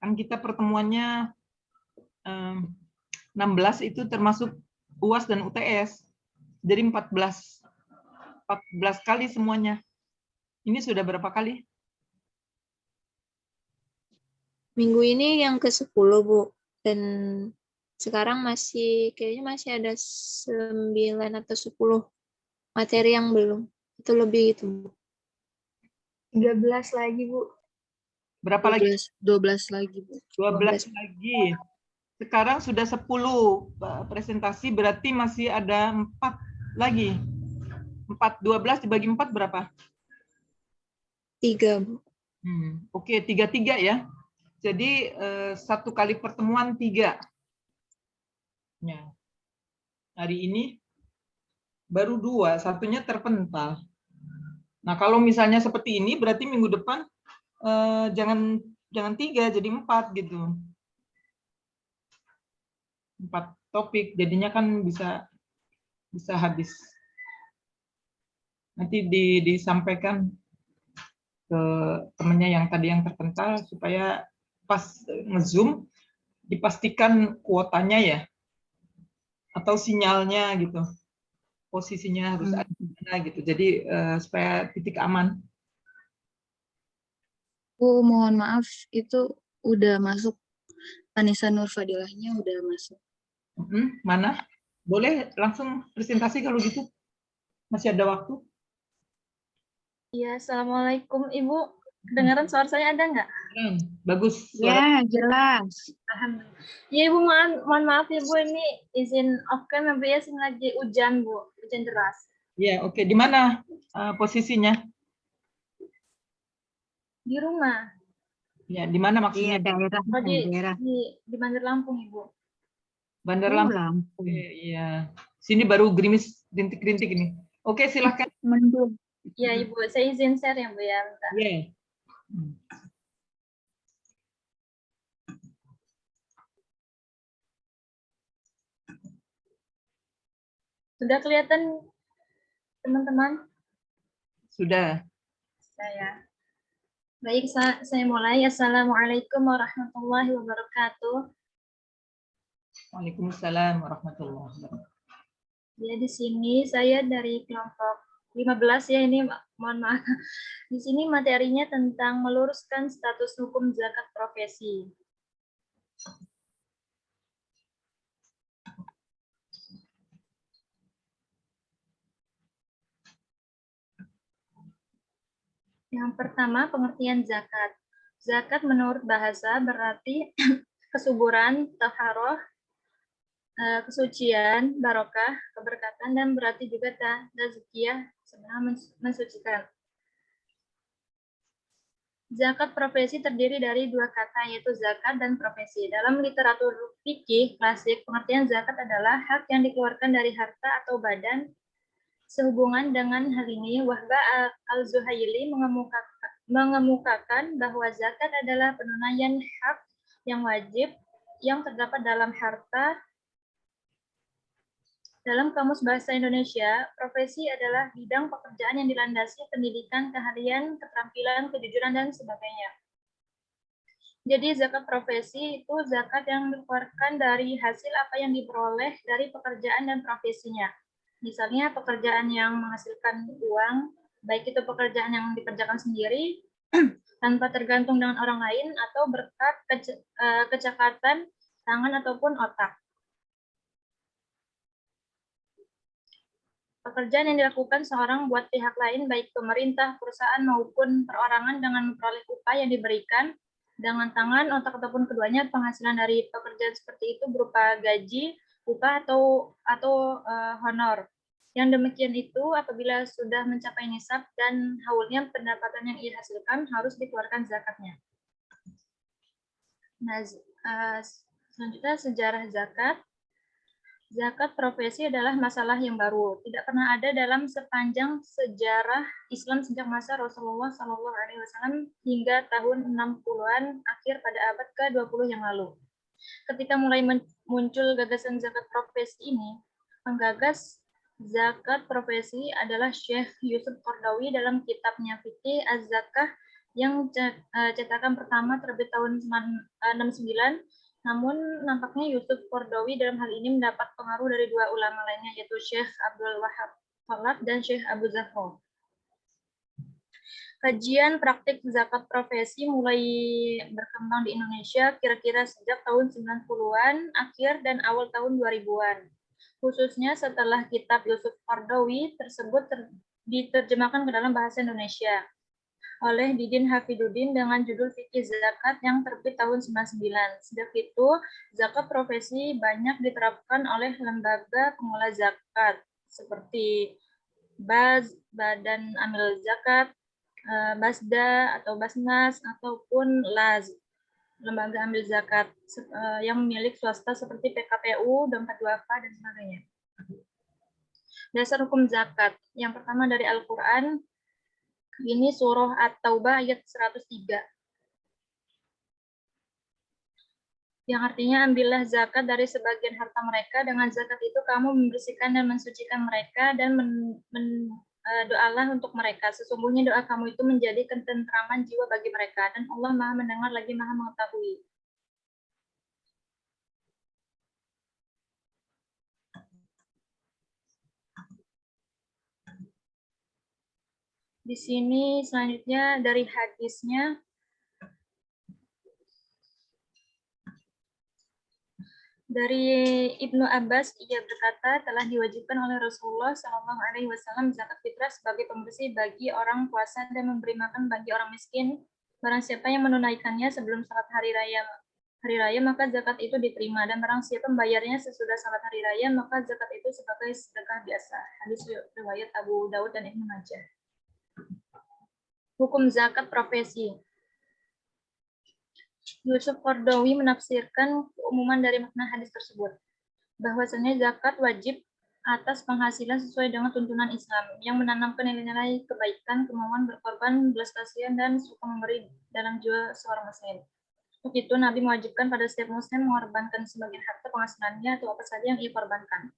Kan kita pertemuannya 16 itu termasuk UAS dan UTS. Jadi 14 kali semuanya. Ini sudah berapa kali? Minggu ini yang ke-10, Bu. Dan sekarang kayaknya masih ada 9 atau 10 materi yang belum. Itu lebih itu, Bu. 13 lagi, Bu. Berapa 12, lagi? 12 lagi, Bu. 12 lagi. Sekarang sudah 10 presentasi, berarti masih ada 4 lagi. 12 dibagi 4 berapa? 3, Bu. Oke, 3 ya. Jadi 1 kali pertemuan 3. Ya. Hari ini baru 2, satunya terpental. Nah, kalau misalnya seperti ini, berarti minggu depan jangan 3, jadi 4 gitu. 4 topik, jadinya kan bisa habis. Nanti disampaikan ke temennya yang tadi yang terpental supaya pas nge-zoom dipastikan kuotanya ya, atau sinyalnya gitu, posisinya harus ada gitu, jadi supaya titik aman. Bu, mohon maaf, itu udah masuk, Anissa Nurfadilahnya udah masuk. Mana? Boleh langsung presentasi kalau gitu, masih ada waktu. Iya, Assalamualaikum Ibu. Kedengaran suara saya ada nggak? Bagus suara. Ya, jelas. Alhamdulillah. Ya Ibu, mohon maaf ya Bu, ini izin off cam ya Bu ya, sini lagi hujan Bu, hujan deras. Ya, oke. Di mana posisinya? Di rumah. Ya, di mana Iya, maksudnya? daerah. Oh, Daerah. di Bandar Lampung Ibu. Bandar Oh, Lampung. Lampung. Iya. Sini baru gerimis rintik-rintik ini. Oke, silahkan. Mendung. Ya Ibu, saya izin share ya Bu ya. Bentar. Iya. Sudah kelihatan teman-teman? Sudah. Saya. Baik, saya mulai. Assalamualaikum warahmatullahi wabarakatuh. Waalaikumsalam warahmatullahi wabarakatuh. Ya, di sini saya dari kelompok 15 ya, ini mohon maaf. Di sini materinya tentang meluruskan status hukum zakat profesi. Yang pertama, pengertian zakat. Zakat menurut bahasa berarti kesuburan, taharoh, kesucian, barokah, keberkatan, dan berarti juga tazkiyah, sebenarnya mensucikan. Zakat profesi terdiri dari dua kata, yaitu zakat dan profesi. Dalam literatur fikih klasik, pengertian zakat adalah hak yang dikeluarkan dari harta atau badan. Sehubungan dengan hal ini, Wahbah al-Zuhaili mengemukakan bahwa zakat adalah penunaian hak yang wajib yang terdapat dalam harta. Dalam Kamus Bahasa Indonesia, profesi adalah bidang pekerjaan yang dilandasi pendidikan, keahlian, keterampilan, kejujuran, dan sebagainya. Jadi zakat profesi itu zakat yang dikeluarkan dari hasil apa yang diperoleh dari pekerjaan dan profesinya. Misalnya pekerjaan yang menghasilkan uang, baik itu pekerjaan yang dikerjakan sendiri, tanpa tergantung dengan orang lain, atau berkat kecekatan tangan ataupun otak. Pekerjaan yang dilakukan seorang buat pihak lain, baik pemerintah, perusahaan, maupun perorangan dengan memperoleh upah yang diberikan dengan tangan, otak, ataupun keduanya. Penghasilan dari pekerjaan seperti itu berupa gaji, upah, atau honor. Yang demikian itu apabila sudah mencapai nisab dan haulnya pendapatan yang ia hasilkan harus dikeluarkan zakatnya. Nah, selanjutnya sejarah zakat. Zakat profesi adalah masalah yang baru, tidak pernah ada dalam sepanjang sejarah Islam sejak masa Rasulullah SAW hingga tahun 60-an akhir pada abad ke-20 yang lalu. Ketika mulai muncul gagasan zakat profesi ini, penggagas zakat profesi adalah Syekh Yusuf Qaradawi dalam kitabnya Fiqih Az-Zakah yang cetakan pertama terbit tahun 69. Namun nampaknya Yusuf Qaradawi dalam hal ini mendapat pengaruh dari dua ulama lainnya, yaitu Syekh Abdul Wahab Khalaf dan Syekh Abu Zahra. Kajian praktik zakat profesi mulai berkembang di Indonesia kira-kira sejak tahun 90-an akhir dan awal tahun 2000-an. Khususnya setelah kitab Yusuf Qaradawi tersebut diterjemahkan ke dalam bahasa Indonesia oleh Didin Hafiduddin dengan judul Fikih Zakat yang terbit tahun 99. Sejak itu, zakat profesi banyak diterapkan oleh lembaga pengelola zakat seperti BAZ, Badan Amil Zakat, Basda atau Basnas, ataupun LAZ, lembaga amil zakat yang milik swasta seperti PKPU, Dompet Duafa, dan sebagainya. Dasar hukum zakat. Yang pertama dari Al-Quran, ini surah At-Taubah ayat 103. Yang artinya, ambillah zakat dari sebagian harta mereka, dengan zakat itu kamu membersihkan dan mensucikan mereka, dan doalah untuk mereka. Sesungguhnya doa kamu itu menjadi ketentraman jiwa bagi mereka, dan Allah Maha mendengar lagi Maha mengetahui. Di sini selanjutnya dari hadisnya, dari Ibnu Abbas, ia berkata, telah diwajibkan oleh Rasulullah SAW zakat fitrah sebagai pembersih bagi orang puasa dan memberi makan bagi orang miskin Barang siapa yang menunaikannya sebelum salat hari raya maka zakat itu diterima, dan barang siapa membayarnya sesudah salat hari raya maka zakat itu sebagai sedekah biasa. Hadis riwayat Abu Daud dan Ibnu Majah. Hukum zakat profesi. Yusuf Qardawi menafsirkan keumuman dari makna hadis tersebut, bahwasanya zakat wajib atas penghasilan sesuai dengan tuntunan Islam yang menanamkan nilai-nilai kebaikan, kemauan berkorban, belas kasihan, dan suka memberi dalam jiwa seorang muslim. Untuk itu, Nabi mewajibkan pada setiap muslim mengorbankan sebagian harta penghasilannya atau apa saja yang ia korbankan.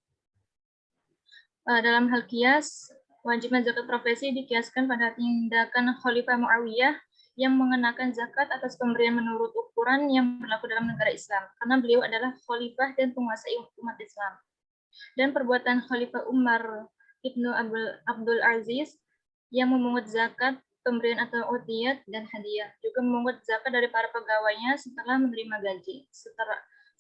Dalam hal kias, wajibnya zakat profesi dikiaskan pada tindakan Khalifah Muawiyah yang mengenakan zakat atas pemberian menurut ukuran yang berlaku dalam negara Islam, karena beliau adalah khalifah dan penguasa umat Islam. Dan perbuatan Khalifah Umar Ibnu Abdul Aziz yang memungut zakat, pemberian atau utiyat dan hadiah, juga memungut zakat dari para pegawainya setelah menerima gaji,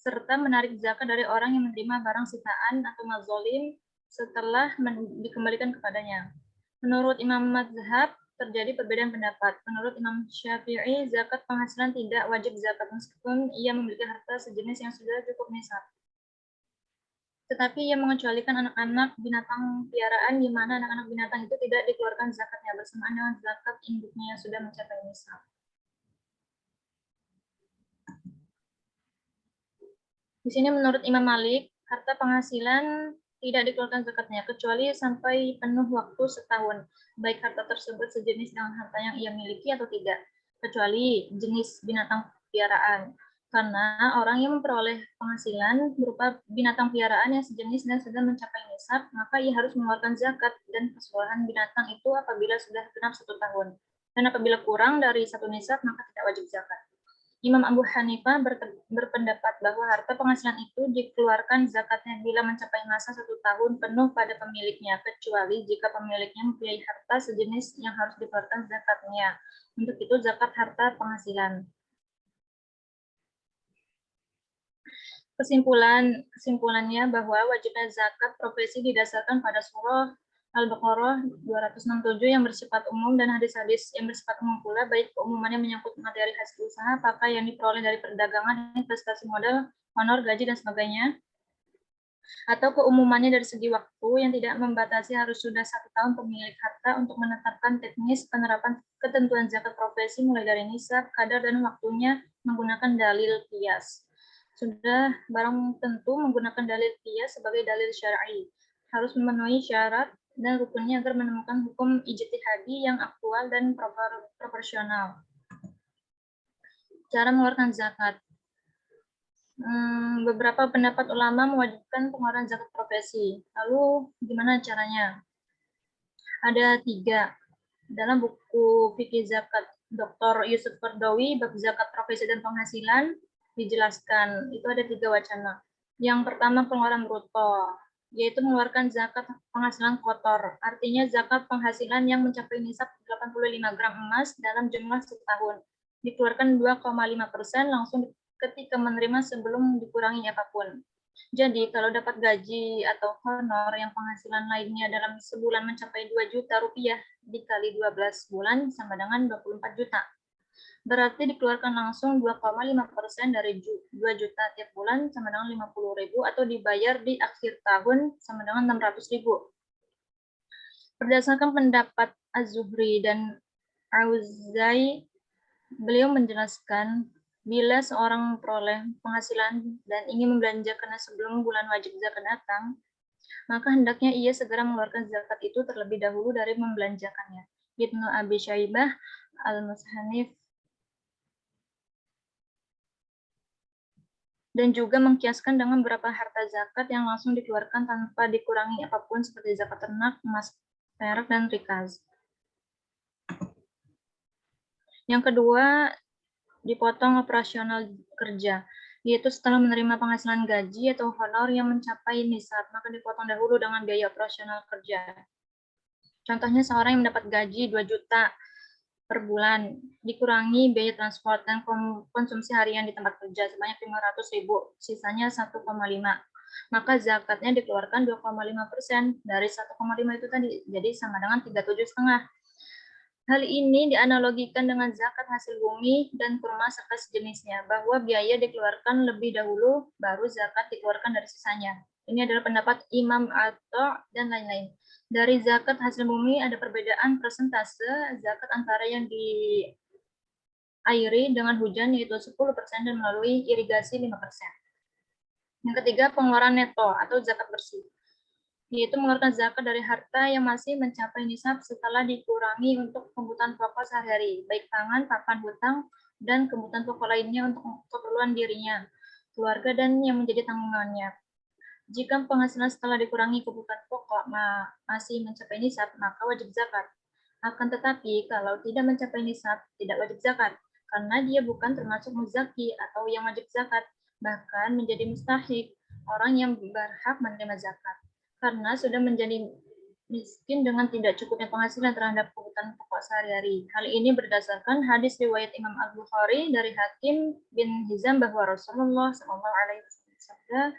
serta menarik zakat dari orang yang menerima barang sitaan atau mazolim setelah dikembalikan kepadanya. Menurut Imam Mazhab, terjadi perbedaan pendapat. Menurut Imam Syafi'i, zakat penghasilan tidak wajib zakat meskipun ia memiliki harta sejenis yang sudah cukup nisab. Tetapi ia mengecualikan anak-anak binatang piaraan di mana anak-anak binatang itu tidak dikeluarkan zakatnya bersamaan dengan zakat induknya yang sudah mencapai nisab. Di sini menurut Imam Malik, harta penghasilan tidak dikeluarkan zakatnya kecuali sampai penuh waktu setahun, baik harta tersebut sejenis dengan harta yang ia miliki atau tidak, kecuali jenis binatang piaraan. Karena orang yang memperoleh penghasilan berupa binatang piaraan yang sejenis dan sudah mencapai nisab, maka ia harus mengeluarkan zakat dan keseluruhan binatang itu apabila sudah genap 1 tahun. Dan apabila kurang dari 1 nisab, maka tidak wajib zakat. Imam Abu Hanifah berpendapat bahwa harta penghasilan itu dikeluarkan zakatnya bila mencapai masa 1 tahun penuh pada pemiliknya, kecuali jika pemiliknya mempunyai harta sejenis yang harus dikeluarkan zakatnya. Untuk itu zakat harta penghasilan. Kesimpulannya bahwa wajibnya zakat profesi didasarkan pada surah Al-Baqarah 267 yang bersifat umum dan hadis-hadis yang bersifat umum pula, baik keumumannya menyangkut materi hasil usaha, pakai yang diperoleh dari perdagangan, investasi modal, honor, gaji, dan sebagainya, atau keumumannya dari segi waktu yang tidak membatasi harus sudah 1 tahun pemilik harta untuk menetapkan teknis penerapan ketentuan zakat profesi mulai dari nisab, kadar, dan waktunya menggunakan dalil qiyas. Sudah barang tentu menggunakan dalil qiyas sebagai dalil syar'i, harus memenuhi syarat dan rukunnya agar menemukan hukum ijtihadi yang aktual dan proporsional. Cara mengeluarkan zakat. Beberapa pendapat ulama mewajibkan pengeluaran zakat profesi. Lalu gimana caranya? Ada 3. Dalam buku Fikih Zakat Dr. Yusuf Qardawi, bab zakat profesi dan penghasilan, dijelaskan itu ada 3 wacana. Yang pertama pengeluaran bruto, yaitu mengeluarkan zakat penghasilan kotor, artinya zakat penghasilan yang mencapai nisab 85 gram emas dalam jumlah setahun, dikeluarkan 2,5% langsung ketika menerima sebelum dikurangi apapun. Jadi kalau dapat gaji atau honor yang penghasilan lainnya dalam sebulan mencapai 2 juta rupiah dikali 12 bulan sama dengan 24 juta. Berarti dikeluarkan langsung 2,5% dari 2 juta tiap bulan sama dengan 50.000 atau dibayar di akhir tahun sama dengan 600.000. Berdasarkan pendapat Az-Zuhri dan Auzai, beliau menjelaskan bila seorang memperoleh penghasilan dan ingin membelanjakannya sebelum bulan wajib zakat datang, maka hendaknya ia segera mengeluarkan zakat itu terlebih dahulu dari membelanjakannya. Ibnu Abi Syaibah Al-Mushanif dan juga mengkiaskan dengan beberapa harta zakat yang langsung dikeluarkan tanpa dikurangi apapun seperti zakat ternak, emas, perak, dan rikaz. Yang kedua, dipotong operasional kerja, yaitu setelah menerima penghasilan gaji atau honor yang mencapai nisab, maka dipotong dahulu dengan biaya operasional kerja. Contohnya seorang yang mendapat gaji 2 juta per bulan, dikurangi biaya transport dan konsumsi harian di tempat kerja sebanyak 500.000, sisanya 1,5. Maka zakatnya dikeluarkan 2,5% dari 1,5 itu tadi, jadi sama dengan 37,5. Hal ini dianalogikan dengan zakat hasil bumi dan kurma serta sejenisnya, bahwa biaya dikeluarkan lebih dahulu, baru zakat dikeluarkan dari sisanya. Ini adalah pendapat Imam Atha dan lain-lain. Dari zakat hasil bumi ada perbedaan persentase zakat antara yang diairi dengan hujan, yaitu 10% dan melalui irigasi 5%. Yang ketiga, pengeluaran neto atau zakat bersih, yaitu mengeluarkan zakat dari harta yang masih mencapai nisab setelah dikurangi untuk kebutuhan pokok sehari-hari, baik pangan, pakan, hutang, dan kebutuhan pokok lainnya untuk keperluan dirinya, keluarga, dan yang menjadi tanggungannya. Jika penghasilan setelah dikurangi kebutuhan pokok masih mencapai nisab, maka wajib zakat. Akan tetapi, kalau tidak mencapai nisab, tidak wajib zakat, karena dia bukan termasuk muzaki atau yang wajib zakat, bahkan menjadi mustahik, orang yang berhak menerima zakat, karena sudah menjadi miskin dengan tidak cukupnya penghasilan terhadap kebutuhan pokok sehari-hari. Hal ini berdasarkan hadis riwayat Imam Al-Bukhari dari Hakim bin Hizam bahwa Rasulullah SAW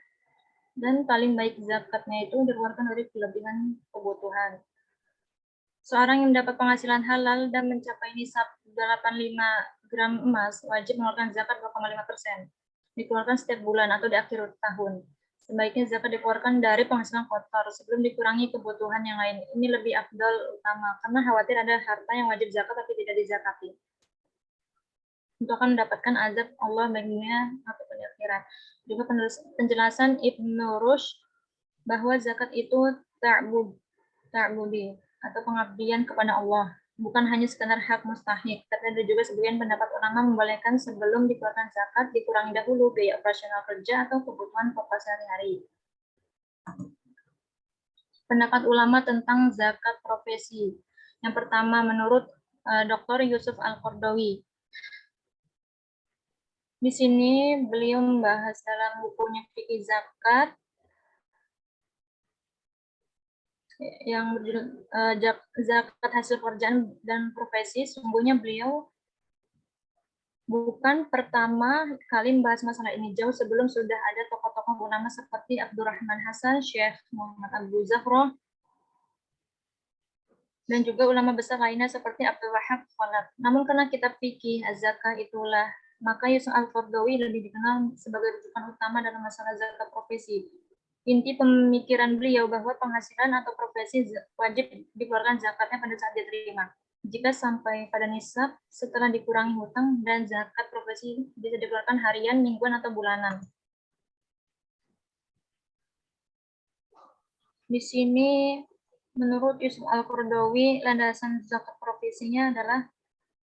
dan paling baik zakatnya itu dikeluarkan dari kelebihan kebutuhan. Seorang yang mendapat penghasilan halal dan mencapai nisab 85 gram emas wajib mengeluarkan zakat 2,5%. Dikeluarkan setiap bulan atau di akhir tahun. Sebaiknya zakat dikeluarkan dari penghasilan kotor sebelum dikurangi kebutuhan yang lain. Ini lebih afdal utama karena khawatir ada harta yang wajib zakat tapi tidak dizakati. Untuk akan mendapatkan azab Allah baik dunia ataupun di akhirat. Juga penjelasan Ibnu Rushd bahwa zakat itu ta'budi atau pengabdian kepada Allah, bukan hanya sekedar hak mustahik, tapi ada juga sebagian pendapat ulama membolehkan sebelum dikeluarkan zakat dikurangi dahulu biaya operasional kerja atau kebutuhan pokok sehari-hari. Pendapat ulama tentang zakat profesi. Yang pertama, menurut Dr. Yusuf Al-Qardawi. Di sini beliau membahas dalam bukunya Fikih Zakat yang berjudul zakat hasil pekerjaan dan profesi. Sungguhnya beliau bukan pertama kali membahas masalah ini. Jauh sebelum sudah ada tokoh-tokoh ulama seperti Abdurrahman Hasan, Syekh Muhammad Abu Zahroh, dan juga ulama besar lainnya seperti Abdul Wahab Khalaf. Namun karena kitab fikih Az-Zakah itulah, maka Yusuf Al-Qardawi lebih dikenal sebagai rujukan utama dalam masalah zakat profesi. Inti pemikiran beliau bahwa penghasilan atau profesi wajib dikeluarkan zakatnya pada saat diterima. Jika sampai pada nisab setelah dikurangi hutang, dan zakat profesi bisa dikeluarkan harian, mingguan, atau bulanan. Di sini menurut Yusuf Al-Qardawi, landasan zakat profesinya adalah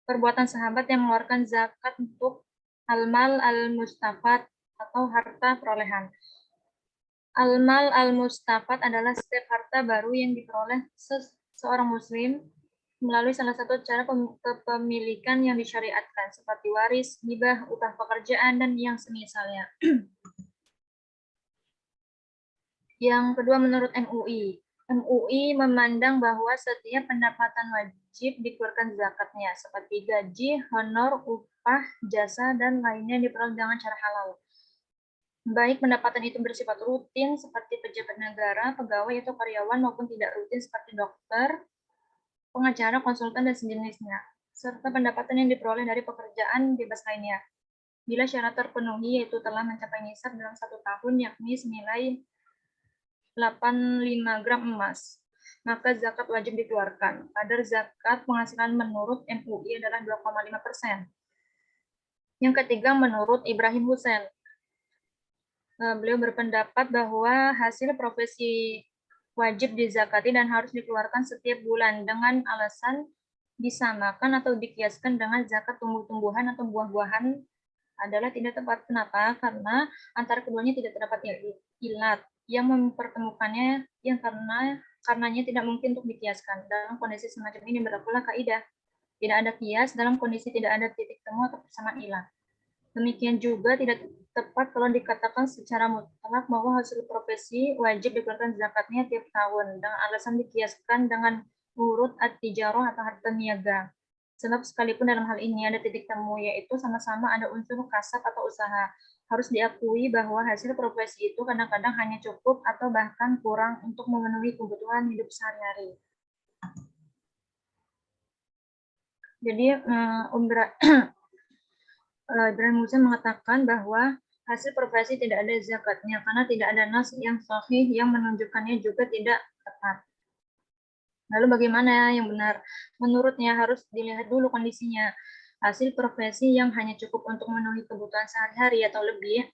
perbuatan sahabat yang mengeluarkan zakat untuk al-mal al-mustafad atau harta perolehan. Al-mal al-mustafad adalah setiap harta baru yang diperoleh seorang muslim melalui salah satu cara kepemilikan yang disyariatkan, seperti waris, hibah, upah pekerjaan, dan yang semisalnya. Yang kedua, menurut MUI. MUI memandang bahwa setiap pendapatan wajib dikeluarkan zakatnya, seperti gaji, honor, upah, jasa, dan lainnya diperoleh dengan cara halal. Baik pendapatan itu bersifat rutin seperti pejabat negara, pegawai atau karyawan, maupun tidak rutin seperti dokter, pengacara, konsultan, dan sejenisnya, serta pendapatan yang diperoleh dari pekerjaan bebas lainnya. Bila syarat terpenuhi, yaitu telah mencapai nisab dalam 1 tahun, yakni senilai 85 gram emas, maka zakat wajib dikeluarkan. Kadar zakat penghasilan menurut MUI adalah 2,5%. Yang ketiga, menurut Ibrahim Hussein. Beliau berpendapat bahwa hasil profesi wajib dizakati dan harus dikeluarkan setiap bulan dengan alasan disamakan atau dikiaskan dengan zakat tumbuh-tumbuhan atau buah-buahan adalah tidak tepat. Kenapa? Karena antara keduanya tidak terdapat ilat yang mempertemukannya, yang karenanya tidak mungkin untuk dikiaskan. Dalam kondisi semacam ini berlakulah kaidah tidak ada kias dalam kondisi tidak ada titik temu atau persamaan ilat. Demikian juga tidak tepat kalau dikatakan secara mutlak bahwa hasil profesi wajib dikeluarkan zakatnya tiap tahun dengan alasan dikiaskan dengan urut at-tijarah atau harta niaga. Sebab sekalipun dalam hal ini ada titik temu, yaitu sama-sama ada unsur kasab atau usaha, harus diakui bahwa hasil profesi itu kadang-kadang hanya cukup atau bahkan kurang untuk memenuhi kebutuhan hidup sehari-hari. Jadi Ibrahim Hussein mengatakan bahwa hasil profesi tidak ada zakatnya karena tidak ada nas yang sahih yang menunjukkannya juga tidak tepat. Lalu bagaimana yang benar? Menurutnya harus dilihat dulu kondisinya. Hasil profesi yang hanya cukup untuk memenuhi kebutuhan sehari-hari atau lebih,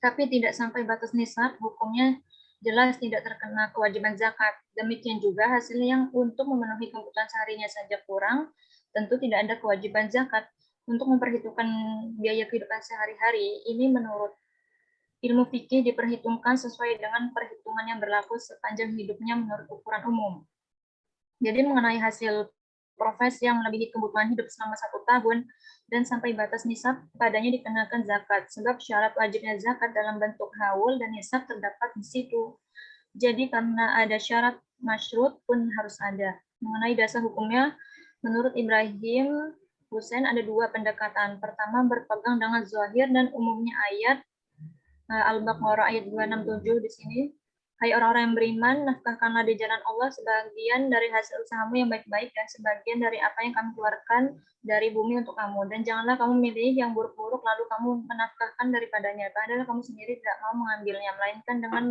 tapi tidak sampai batas nisab, hukumnya jelas tidak terkena kewajiban zakat. Demikian juga hasil yang untuk memenuhi kebutuhan seharinya saja kurang, tentu tidak ada kewajiban zakat. Untuk memperhitungkan biaya kehidupan sehari-hari, ini menurut ilmu fikih diperhitungkan sesuai dengan perhitungan yang berlaku sepanjang hidupnya menurut ukuran umum. Jadi mengenai hasil profesi yang melebihi kebutuhan hidup selama 1 tahun dan sampai batas nisab, padanya dikenakan zakat. Sebab syarat wajibnya zakat dalam bentuk haul dan nisab terdapat di situ. Jadi karena ada syarat masyrut pun harus ada. Mengenai dasar hukumnya, menurut Ibrahim Hussein ada 2 pendekatan. Pertama berpegang dengan zahir dan umumnya ayat Al-Baqarah ayat 267 di sini. Hai orang-orang yang beriman, nafkahkanlah di jalan Allah sebagian dari hasil usahamu yang baik-baik dan sebagian dari apa yang kami keluarkan dari bumi untuk kamu. Dan janganlah kamu memilih yang buruk-buruk lalu kamu menafkahkan daripadanya. Padahal kamu sendiri tidak mau mengambilnya, melainkan dengan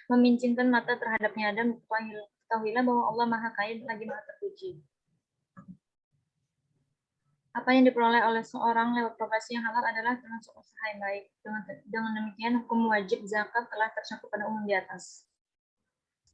memincingkan mata terhadapnya dan ketahuilah bahwa Allah Maha Kaya lagi Maha Terpuji. Apa yang diperoleh oleh seorang lewat profesi yang halal adalah termasuk usaha yang baik. Dengan demikian, hukum wajib zakat telah tercakup pada umum di atas.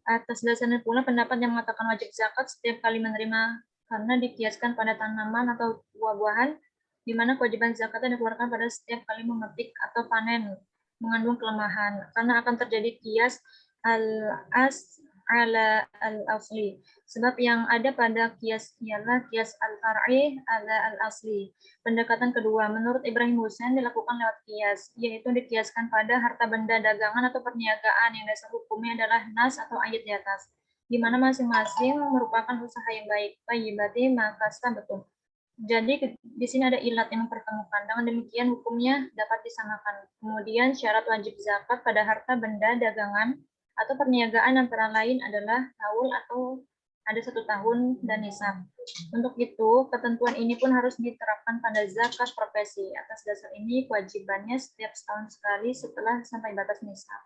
Atas dasarnya pula pendapat yang mengatakan wajib zakat setiap kali menerima karena dikiaskan pada tanaman atau buah-buahan, di mana kewajiban zakatnya dikeluarkan pada setiap kali memetik atau panen, mengandung kelemahan, karena akan terjadi kias al-as ala al-asli. Sebab yang ada pada kias ialah kias al-far'i ala al-asli. Pendekatan kedua, menurut Ibrahim Hussein dilakukan lewat kias, yaitu dikiaskan pada harta benda dagangan atau perniagaan yang dasar hukumnya adalah nas atau ayat di atas, di mana masing-masing merupakan usaha yang baik. Tayyibati makasa betul. Jadi di sini ada ilat yang mempertemukan. Dengan demikian hukumnya dapat disamakan. Kemudian syarat wajib zakat pada harta benda dagangan atau perniagaan antara lain adalah haul atau ada 1 tahun dan nisab. Untuk itu, ketentuan ini pun harus diterapkan pada zakat profesi. Atas dasar ini, kewajibannya setiap setahun sekali setelah sampai batas nisab.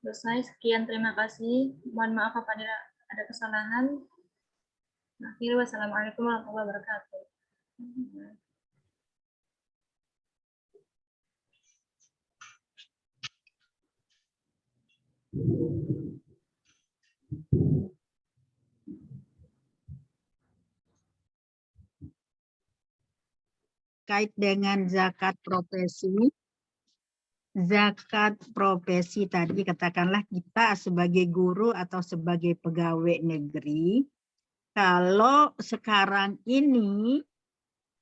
Selesai, sekian, terima kasih. Mohon maaf apabila ada kesalahan. Akhirnya, wassalamualaikum warahmatullahi wabarakatuh. Kait dengan zakat profesi tadi katakanlah kita sebagai guru atau sebagai pegawai negeri, kalau sekarang ini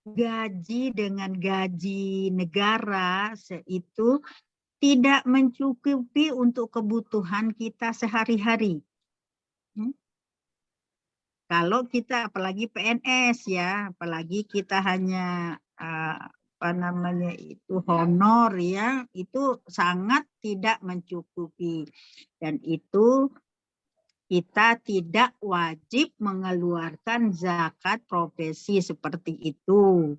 gaji dengan gaji negara itu tidak mencukupi untuk kebutuhan kita sehari-hari. Kalau kita apalagi PNS ya, apalagi kita hanya honor ya, itu sangat tidak mencukupi. Dan itu kita tidak wajib mengeluarkan zakat profesi seperti itu.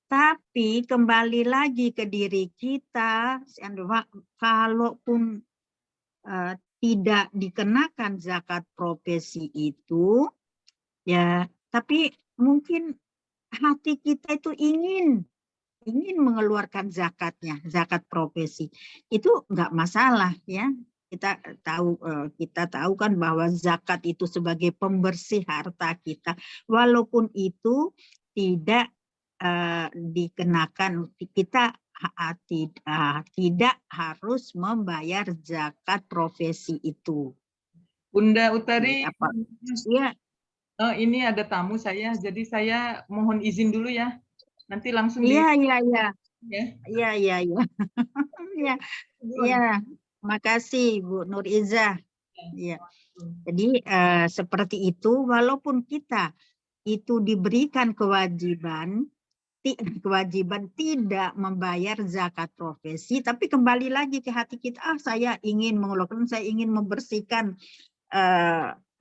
Tapi kembali lagi ke diri kita, kalaupun tidak dikenakan zakat profesi itu, ya, tapi mungkin hati kita itu ingin mengeluarkan zakatnya, zakat profesi. Itu enggak masalah ya. Kita tahu kan bahwa zakat itu sebagai pembersih harta kita. Walaupun itu tidak dikenakan, kita tidak harus membayar zakat profesi itu. Bunda Utari, ya. Ini ada tamu saya, jadi saya mohon izin dulu ya. Nanti langsung Iya. Makasih Bu Nur Izzah. Ya. Jadi seperti itu, walaupun kita itu diberikan kewajiban tidak membayar zakat profesi, tapi kembali lagi ke hati kita, saya ingin mengeluarkan, saya ingin membersihkan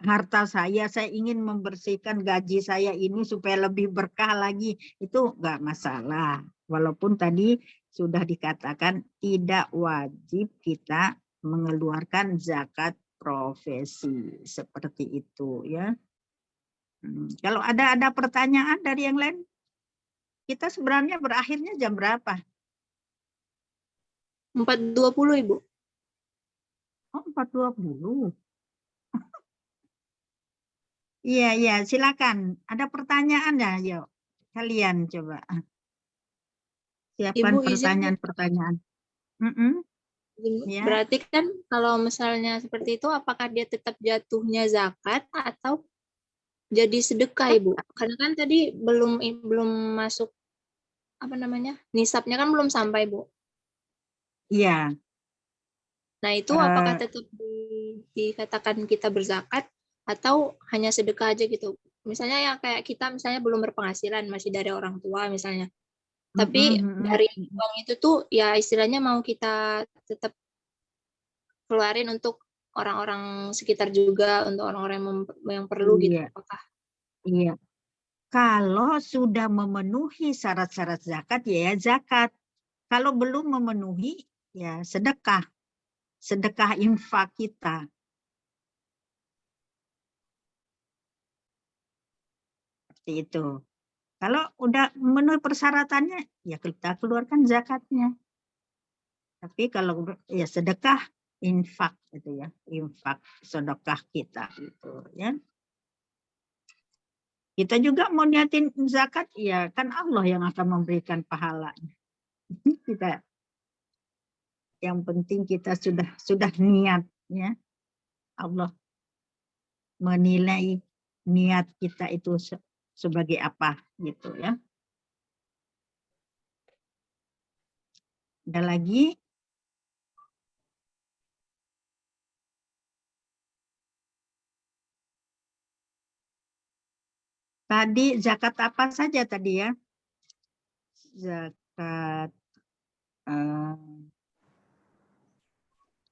harta saya ingin membersihkan gaji saya ini supaya lebih berkah lagi, itu nggak masalah. Walaupun tadi sudah dikatakan tidak wajib kita mengeluarkan zakat profesi seperti itu ya. Kalau ada pertanyaan dari yang lain, kita sebenarnya berakhirnya jam berapa? 4.20 Ibu. Oh, 4.20. Iya, silakan. Ada pertanyaan ya, yuk. Kalian coba. Siapkan Ibu izin, pertanyaan-pertanyaan. Ya. berarti kan kalau misalnya seperti itu, apakah dia tetap jatuhnya zakat atau jadi sedekah Ibu? Karena kan tadi belum masuk apa namanya, nisabnya kan belum sampai Bu. Iya. Nah itu apakah tetap dikatakan kita berzakat atau hanya sedekah aja gitu? Misalnya ya kayak kita misalnya belum berpenghasilan, masih dari orang tua misalnya. Tapi dari uang itu tuh ya istilahnya mau kita tetap keluarin untuk orang-orang sekitar juga, untuk orang-orang yang perlu gitu. Apakah? Iya. Kalau sudah memenuhi syarat-syarat zakat ya zakat. Kalau belum memenuhi ya sedekah. Sedekah infak kita. Seperti itu. Kalau udah memenuhi persyaratannya, ya kita keluarkan zakatnya. Tapi kalau ya sedekah, infak gitu ya, infak sedekah kita gitu ya. Kita juga mau niatin zakat, ya kan Allah yang akan memberikan pahalanya. Kita, yang penting kita sudah niat ya. Allah menilai niat kita itu sebagai apa gitu ya. Ada lagi? Tadi zakat apa saja tadi ya? Zakat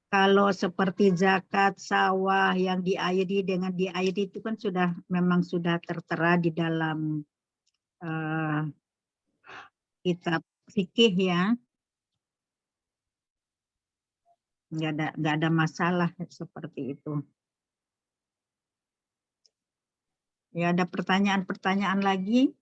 kalau seperti zakat sawah yang diairi dengan diairi itu kan memang sudah tertera di dalam kitab fikih ya. Nggak ada masalah seperti itu. Ya, ada pertanyaan-pertanyaan lagi?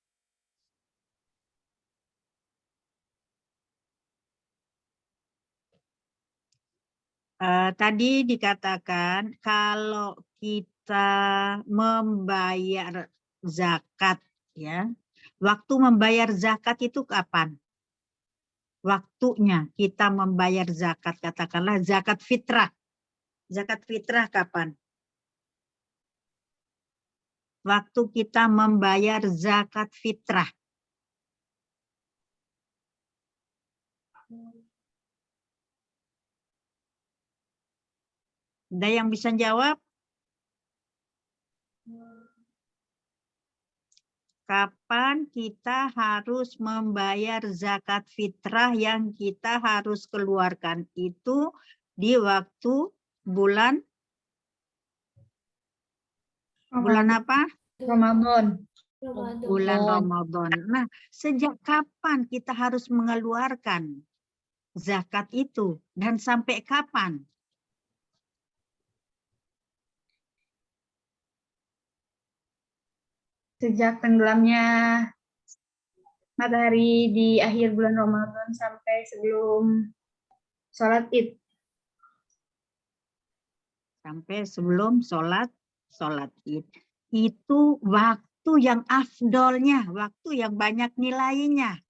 Tadi dikatakan kalau kita membayar zakat ya, waktu membayar zakat itu kapan? Waktunya kita membayar zakat, katakanlah zakat fitrah. Zakat fitrah kapan? Waktu kita membayar zakat fitrah. Ada yang bisa jawab? Kapan kita harus membayar zakat fitrah yang kita harus keluarkan? Itu di waktu bulan apa? Ramadan. Bulan Ramadan. Nah, sejak kapan kita harus mengeluarkan zakat itu dan sampai kapan? Sejak tenggelamnya matahari di akhir bulan Ramadan sampai sebelum sholat Id. Sampai sebelum sholat Id. Itu waktu yang afdolnya, waktu yang banyak nilainya.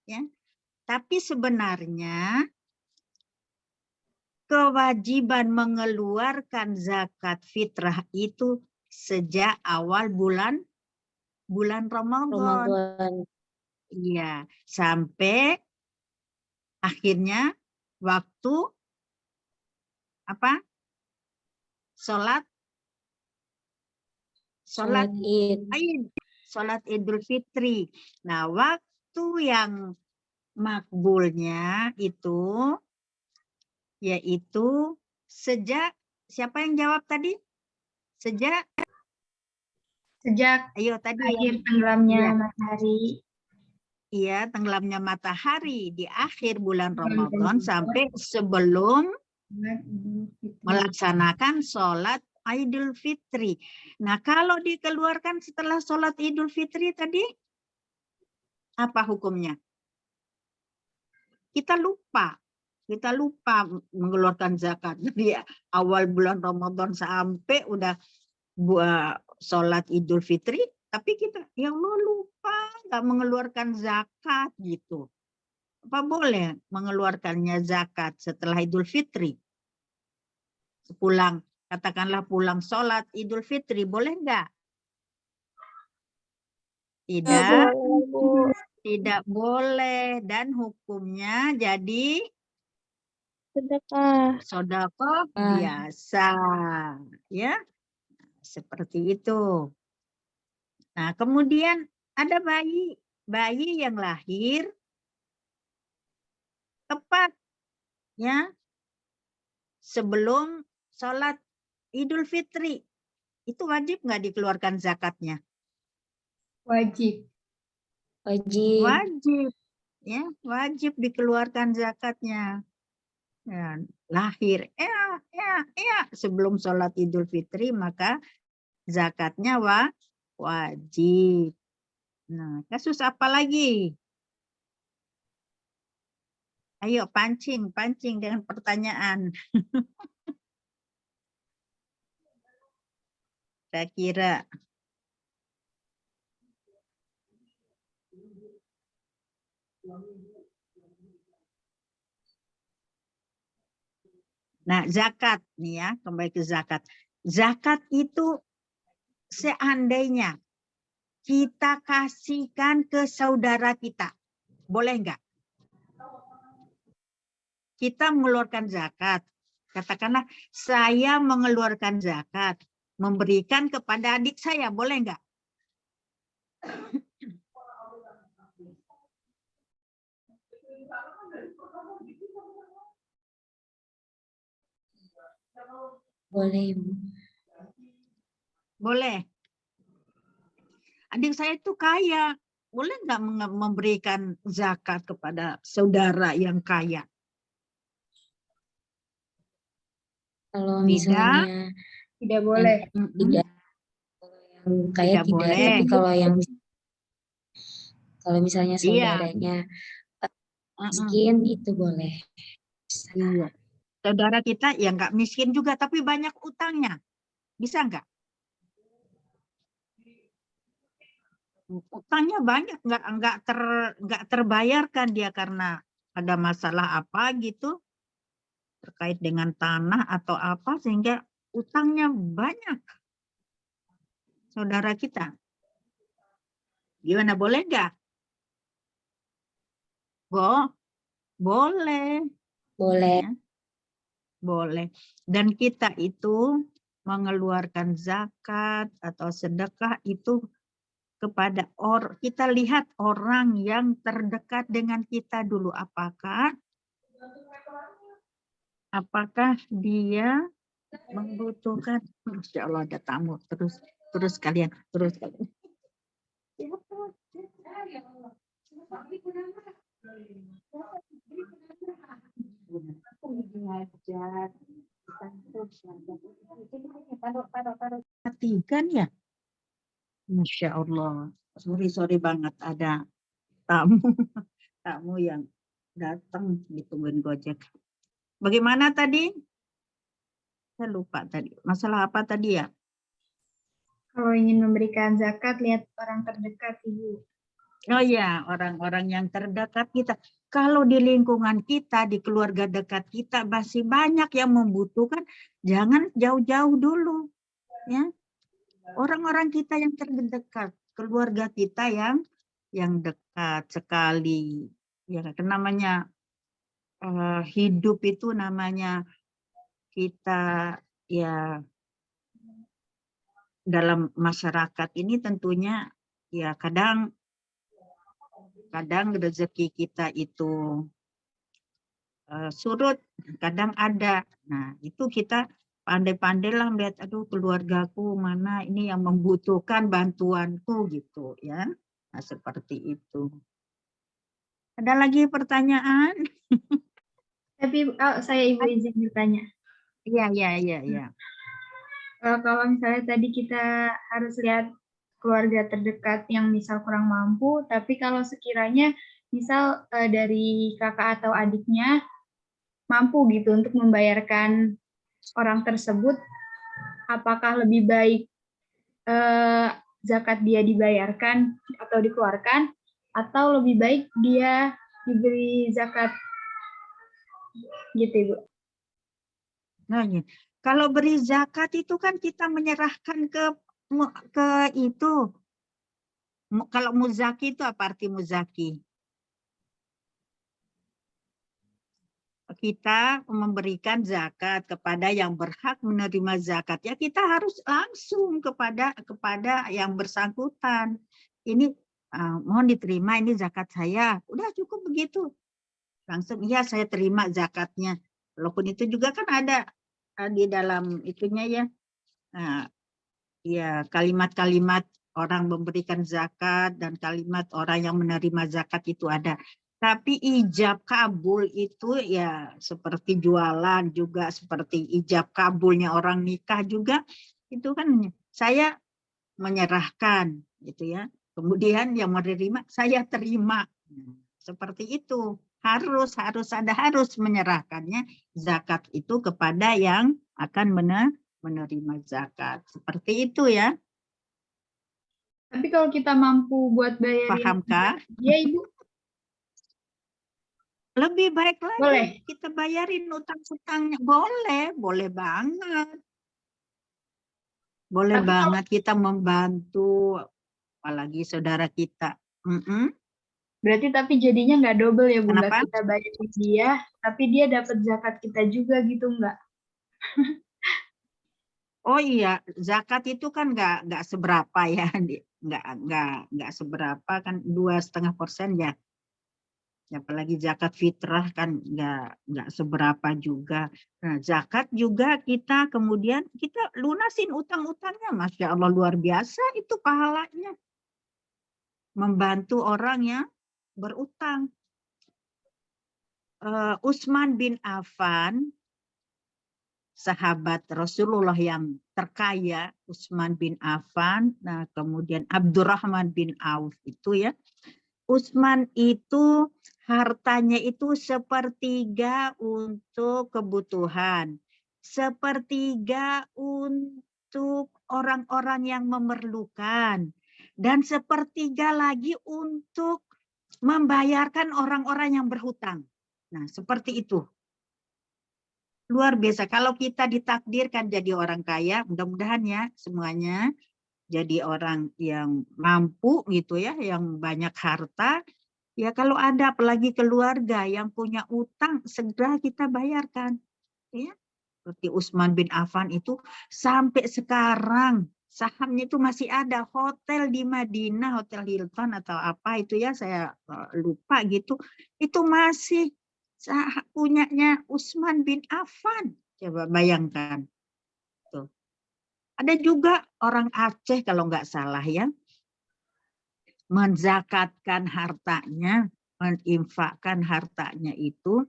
Ya. Tapi sebenarnya kewajiban mengeluarkan zakat fitrah itu sejak awal bulan Ramadan. Iya, sampai akhirnya waktu apa? Sholat Id. Sholat Idul Fitri. Nah, waktu yang makbulnya itu yaitu sejak, siapa yang jawab tadi? Sejak, ayo tadi akhir yang tenggelamnya iya. matahari. Iya, tenggelamnya matahari di akhir bulan Bulan Ramadan Ramadan. sampai sebelum Fitri. melaksanakan sholat Idul Fitri. Nah, kalau dikeluarkan setelah sholat Idul Fitri tadi, apa hukumnya? Kita lupa mengeluarkan zakat. Jadi awal bulan Ramadan sampai udah sholat Idul Fitri, tapi kita ya Allah lupa nggak mengeluarkan zakat gitu. Apa boleh mengeluarkannya zakat setelah Idul Fitri? Katakanlah pulang sholat Idul Fitri, boleh nggak? Tidak boleh, dan hukumnya jadi sedekah biasa, ya, seperti itu. Nah, kemudian ada bayi yang lahir tepat, ya, sebelum sholat Idul Fitri, itu wajib nggak dikeluarkan zakatnya? Wajib. Wajib, ya, wajib dikeluarkan zakatnya. Ya, lahir sebelum sholat Idul Fitri, maka zakatnya wajib. Nah, kasus apa lagi? Ayo pancing dengan pertanyaan. Kira-kira. Nah, zakat nih ya, kembali ke zakat. Zakat itu seandainya kita kasihkan ke saudara kita, boleh nggak? Kita mengeluarkan zakat. Katakanlah saya mengeluarkan zakat, memberikan kepada adik saya, boleh nggak? Boleh. Boleh. Adik saya itu kaya, boleh nggak memberikan zakat kepada saudara yang kaya? Kalau misalnya tidak boleh. Tidak. Yang kaya tidak boleh. Tapi kalau misalnya saudaranya miskin itu boleh. Iya. Saudara kita yang nggak miskin juga tapi banyak utangnya, bisa nggak? Utangnya banyak, nggak terbayarkan dia karena ada masalah apa gitu terkait dengan tanah atau apa sehingga utangnya banyak. Saudara kita, gimana, boleh nggak? Boleh. Boleh. Ya. Boleh. Dan kita itu mengeluarkan zakat atau sedekah itu kepada kita lihat orang yang terdekat dengan kita dulu, apakah dia membutuhkan. Masya Allah, ada tamu, terus kalian. Perhatikan ya. Masya Allah. Sorry banget ada tamu yang datang ditungguin Gojek. Bagaimana tadi? Saya lupa tadi. Masalah apa tadi ya? Kalau ingin memberikan zakat, lihat orang terdekat, Ibu. Oh ya, orang-orang yang terdekat kita. Kalau di lingkungan kita, di keluarga dekat kita masih banyak yang membutuhkan, jangan jauh-jauh dulu. Ya, orang-orang kita yang terdekat, keluarga kita yang dekat sekali. Ya, namanya hidup itu namanya kita ya dalam masyarakat ini tentunya ya kadang rezeki kita itu surut, kadang ada. Nah, itu kita pandai-pandailah melihat, aduh keluargaku mana ini yang membutuhkan bantuanku gitu ya. Nah, seperti itu. Ada lagi pertanyaan? Tapi saya Ibu izin bertanya. Iya. Kalau misalnya tadi kita harus lihat keluarga terdekat yang misal kurang mampu, tapi kalau sekiranya misal dari kakak atau adiknya mampu gitu untuk membayarkan orang tersebut, apakah lebih baik zakat dia dibayarkan atau dikeluarkan, atau lebih baik dia diberi zakat gitu Ibu? Nah, kalau beri zakat itu kan kita menyerahkan ke itu. Kalau muzaki itu apa arti muzaki? Kita memberikan zakat kepada yang berhak menerima zakat. Ya kita harus langsung kepada yang bersangkutan. Ini mohon diterima, ini zakat saya. Udah cukup begitu. Langsung, iya saya terima zakatnya. Walaupun itu juga kan ada di dalam itunya ya. Nah, ya kalimat-kalimat orang memberikan zakat dan kalimat orang yang menerima zakat itu ada. Tapi ijab kabul itu ya seperti jualan juga, seperti ijab kabulnya orang nikah juga, itu kan saya menyerahkan gitu ya. Kemudian yang menerima saya terima. Seperti itu. Harus menyerahkannya zakat itu kepada yang akan menerima zakat. Seperti itu ya. Tapi kalau kita mampu buat bayarin, Pahamkah? ya Ibu? Lebih baik lagi Boleh. kita bayarin utang-utangnya. Boleh banget. Boleh Tapi banget kita membantu, apalagi saudara kita. Berarti tapi jadinya nggak double ya Bu, nggak Kenapa? kita bayarin dia, tapi dia dapat zakat kita juga gitu nggak? Oh iya, zakat itu kan nggak seberapa ya, nggak seberapa kan 2,5% ya. Apalagi zakat fitrah kan nggak seberapa juga. Nah, zakat juga kita kemudian kita lunasin utang-utangnya, Masya Allah luar biasa itu pahalanya. Membantu orang yang berutang. Utsman bin Affan, sahabat Rasulullah yang terkaya, Utsman bin Affan, nah kemudian Abdurrahman bin Auf itu ya. Utsman itu hartanya itu sepertiga untuk kebutuhan, sepertiga untuk orang-orang yang memerlukan, dan sepertiga lagi untuk membayarkan orang-orang yang berhutang. Nah, seperti itu. Luar biasa. Kalau kita ditakdirkan jadi orang kaya, mudah-mudahan ya semuanya jadi orang yang mampu gitu ya, yang banyak harta. Ya kalau ada apalagi keluarga yang punya utang, segera kita bayarkan. Ya. Seperti Utsman bin Affan itu sampai sekarang sahamnya itu masih ada. Hotel di Madinah, Hotel Hilton atau apa itu ya, saya lupa gitu. Itu masih punyanya Utsman bin Affan. Coba bayangkan. Tuh. Ada juga orang Aceh kalau nggak salah ya, menzakatkan hartanya, menginfakkan hartanya itu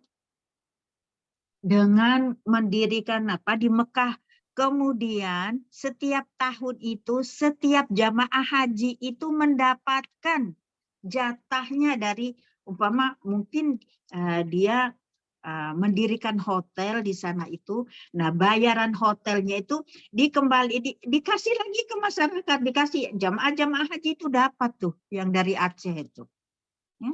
dengan mendirikan apa di Mekah. Kemudian setiap tahun itu, setiap jamaah haji itu mendapatkan jatahnya dari umpama mungkin dia mendirikan hotel di sana itu, nah bayaran hotelnya itu dikasih lagi ke masyarakat, dikasih jamaah haji itu dapat tuh yang dari Aceh itu. Ya.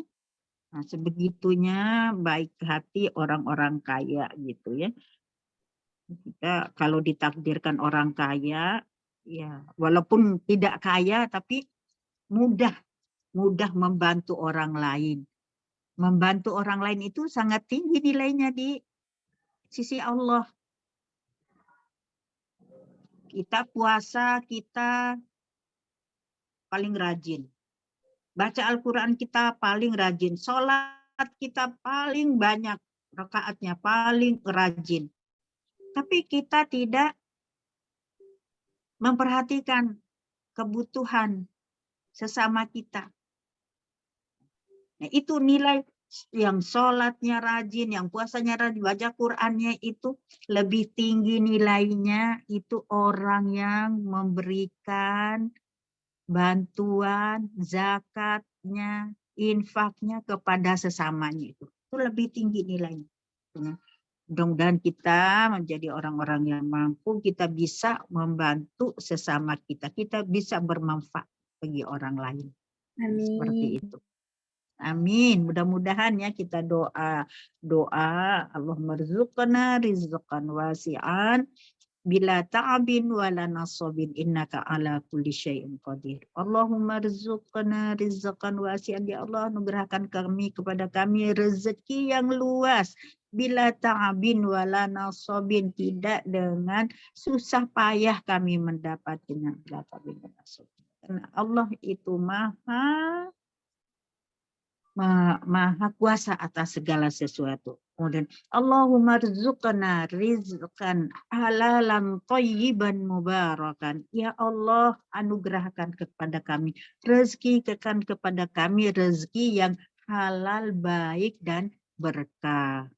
Nah sebegitunya baik hati orang-orang kaya gitu ya. Kita kalau ditakdirkan orang kaya, ya walaupun tidak kaya tapi mudah membantu orang lain. Membantu orang lain itu sangat tinggi nilainya di sisi Allah. Kita puasa, kita paling rajin. Baca Al-Quran kita paling rajin. Sholat kita paling banyak. Rakaatnya paling rajin. Tapi kita tidak memperhatikan kebutuhan sesama kita. Nah, itu nilai yang sholatnya rajin, yang puasanya rajin, baca Qur'annya itu lebih tinggi nilainya itu orang yang memberikan bantuan, zakatnya, infaknya kepada sesamanya itu lebih tinggi nilainya. Mudah-mudahan kita menjadi orang-orang yang mampu, kita bisa membantu sesama kita, kita bisa bermanfaat bagi orang lain. Seperti Amin. itu. Amin. Mudah-mudahan ya kita doa Allahumma rzuqna rizqan wasi'an bila ta'abin wala nasabin innaka ala kulli syai'in qadir. Allahumma rzuqna rizqan wasi'an, ya Allah anugerahkan kami kepada kami rezeki yang luas bila ta'abin wala nasabin, tidak dengan susah payah kami mendapatnya. Karena Allah itu maha kuasa atas segala sesuatu. Kemudian Allahumma rzuqna rizqan halalan thayyiban mubarakan. Ya Allah, anugerahkan kepada kami rezeki yang halal, baik dan berkah.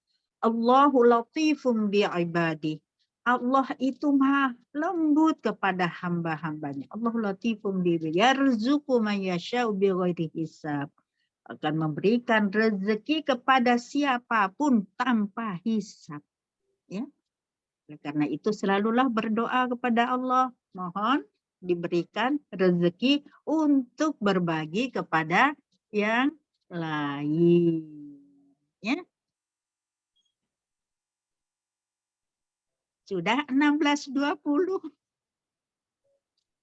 Allahu latifum bi'ibadi. Allah itu maha lembut kepada hamba-hambanya. Allahu latifum bi'ibadi. Yarzuqu man yasha'u bighairi hisab. Akan memberikan rezeki kepada siapapun tanpa hisab. Ya. Karena itu selalulah berdoa kepada Allah, mohon diberikan rezeki untuk berbagi kepada yang lain. Ya. Sudah 16.20.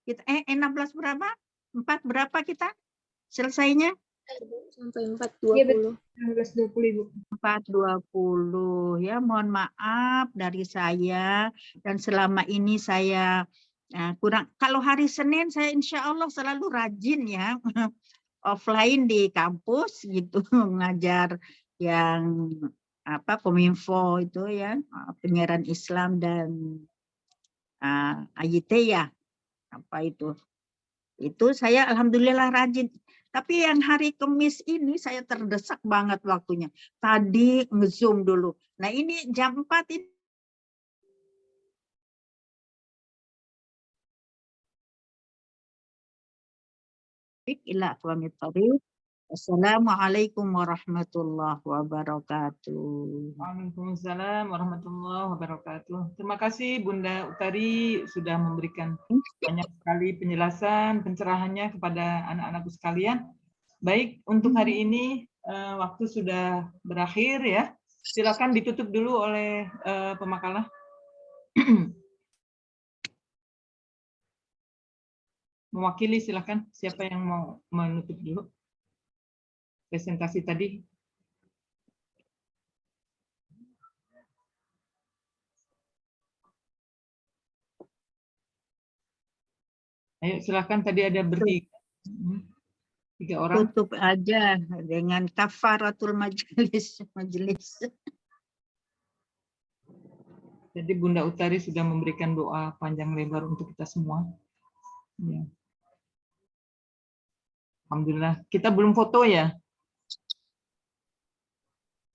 Kita 16 berapa? 4 berapa kita selesainya? Sampai 4.20. 16.20 Ibu. 4.20 ya, mohon maaf dari saya, dan selama ini saya kurang. Kalau hari Senin saya insya Allah selalu rajin ya offline di kampus gitu mengajar yang Kominfo itu ya, penyiaran Islam dan AYT ya, itu saya alhamdulillah rajin. Tapi yang hari Kamis ini saya terdesak banget waktunya. Tadi nge-zoom dulu. Nah ini jam 4 ini. Ila aqwamit thariq. Assalamualaikum warahmatullahi wabarakatuh. Waalaikumsalam warahmatullahi wabarakatuh. Terima kasih Bunda Utari sudah memberikan banyak sekali penjelasan, pencerahannya kepada anak-anakku sekalian. Baik, untuk hari ini waktu sudah berakhir ya. Silakan ditutup dulu oleh pemakalah. Mewakili silakan, siapa yang mau menutup dulu presentasi tadi? Ayo silakan, tadi ada bertiga. 3 orang. Tutup aja dengan kafaratul majelis. Jadi Bunda Utari sudah memberikan doa panjang lebar untuk kita semua. Ya. Alhamdulillah. Kita belum foto ya.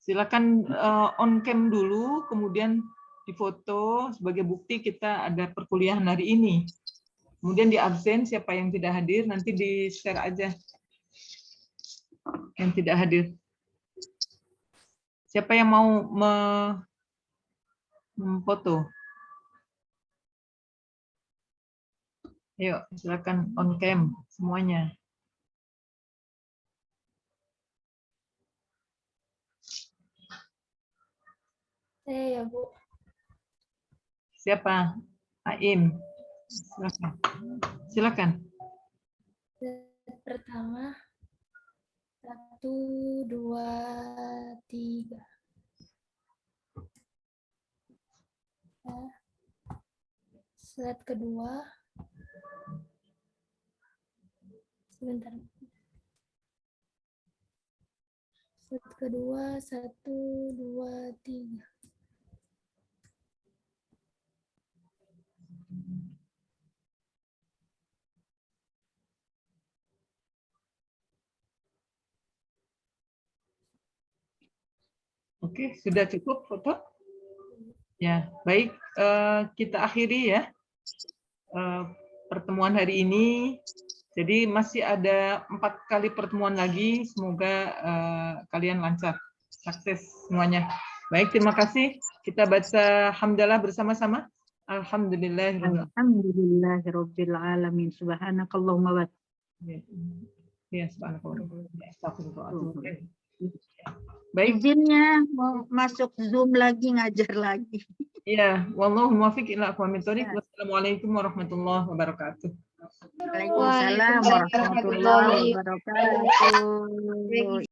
Silakan on cam dulu, kemudian difoto sebagai bukti kita ada perkuliahan hari ini. Kemudian di absen siapa yang tidak hadir nanti di share aja yang tidak hadir. Siapa yang mau memfoto? Ayo silakan on cam semuanya. Saya ya, Bu. Siapa? Aim. Silakan. Silakan. Pertama, 1, 2, 3. Slide kedua. Sebentar. Slide kedua, 1, 2, 3. Oke, sudah cukup foto? Ya, baik. Kita akhiri ya pertemuan hari ini. Jadi masih ada 4 kali pertemuan lagi. Semoga kalian lancar, sukses semuanya. Baik, terima kasih. Kita baca hamdalah bersama-sama. Alhamdulillahirabbil alamin. Subhanakallahumma wa Ya, subhanallah. Astagfirullah. Baik. Izinnya mau masuk Zoom lagi, ngajar lagi. Iya, wallahu muwaffiq ila aqwamit thoriq. Wassalamualaikum warahmatullahi wabarakatuh. Waalaikumsalam warahmatullahi wabarakatuh.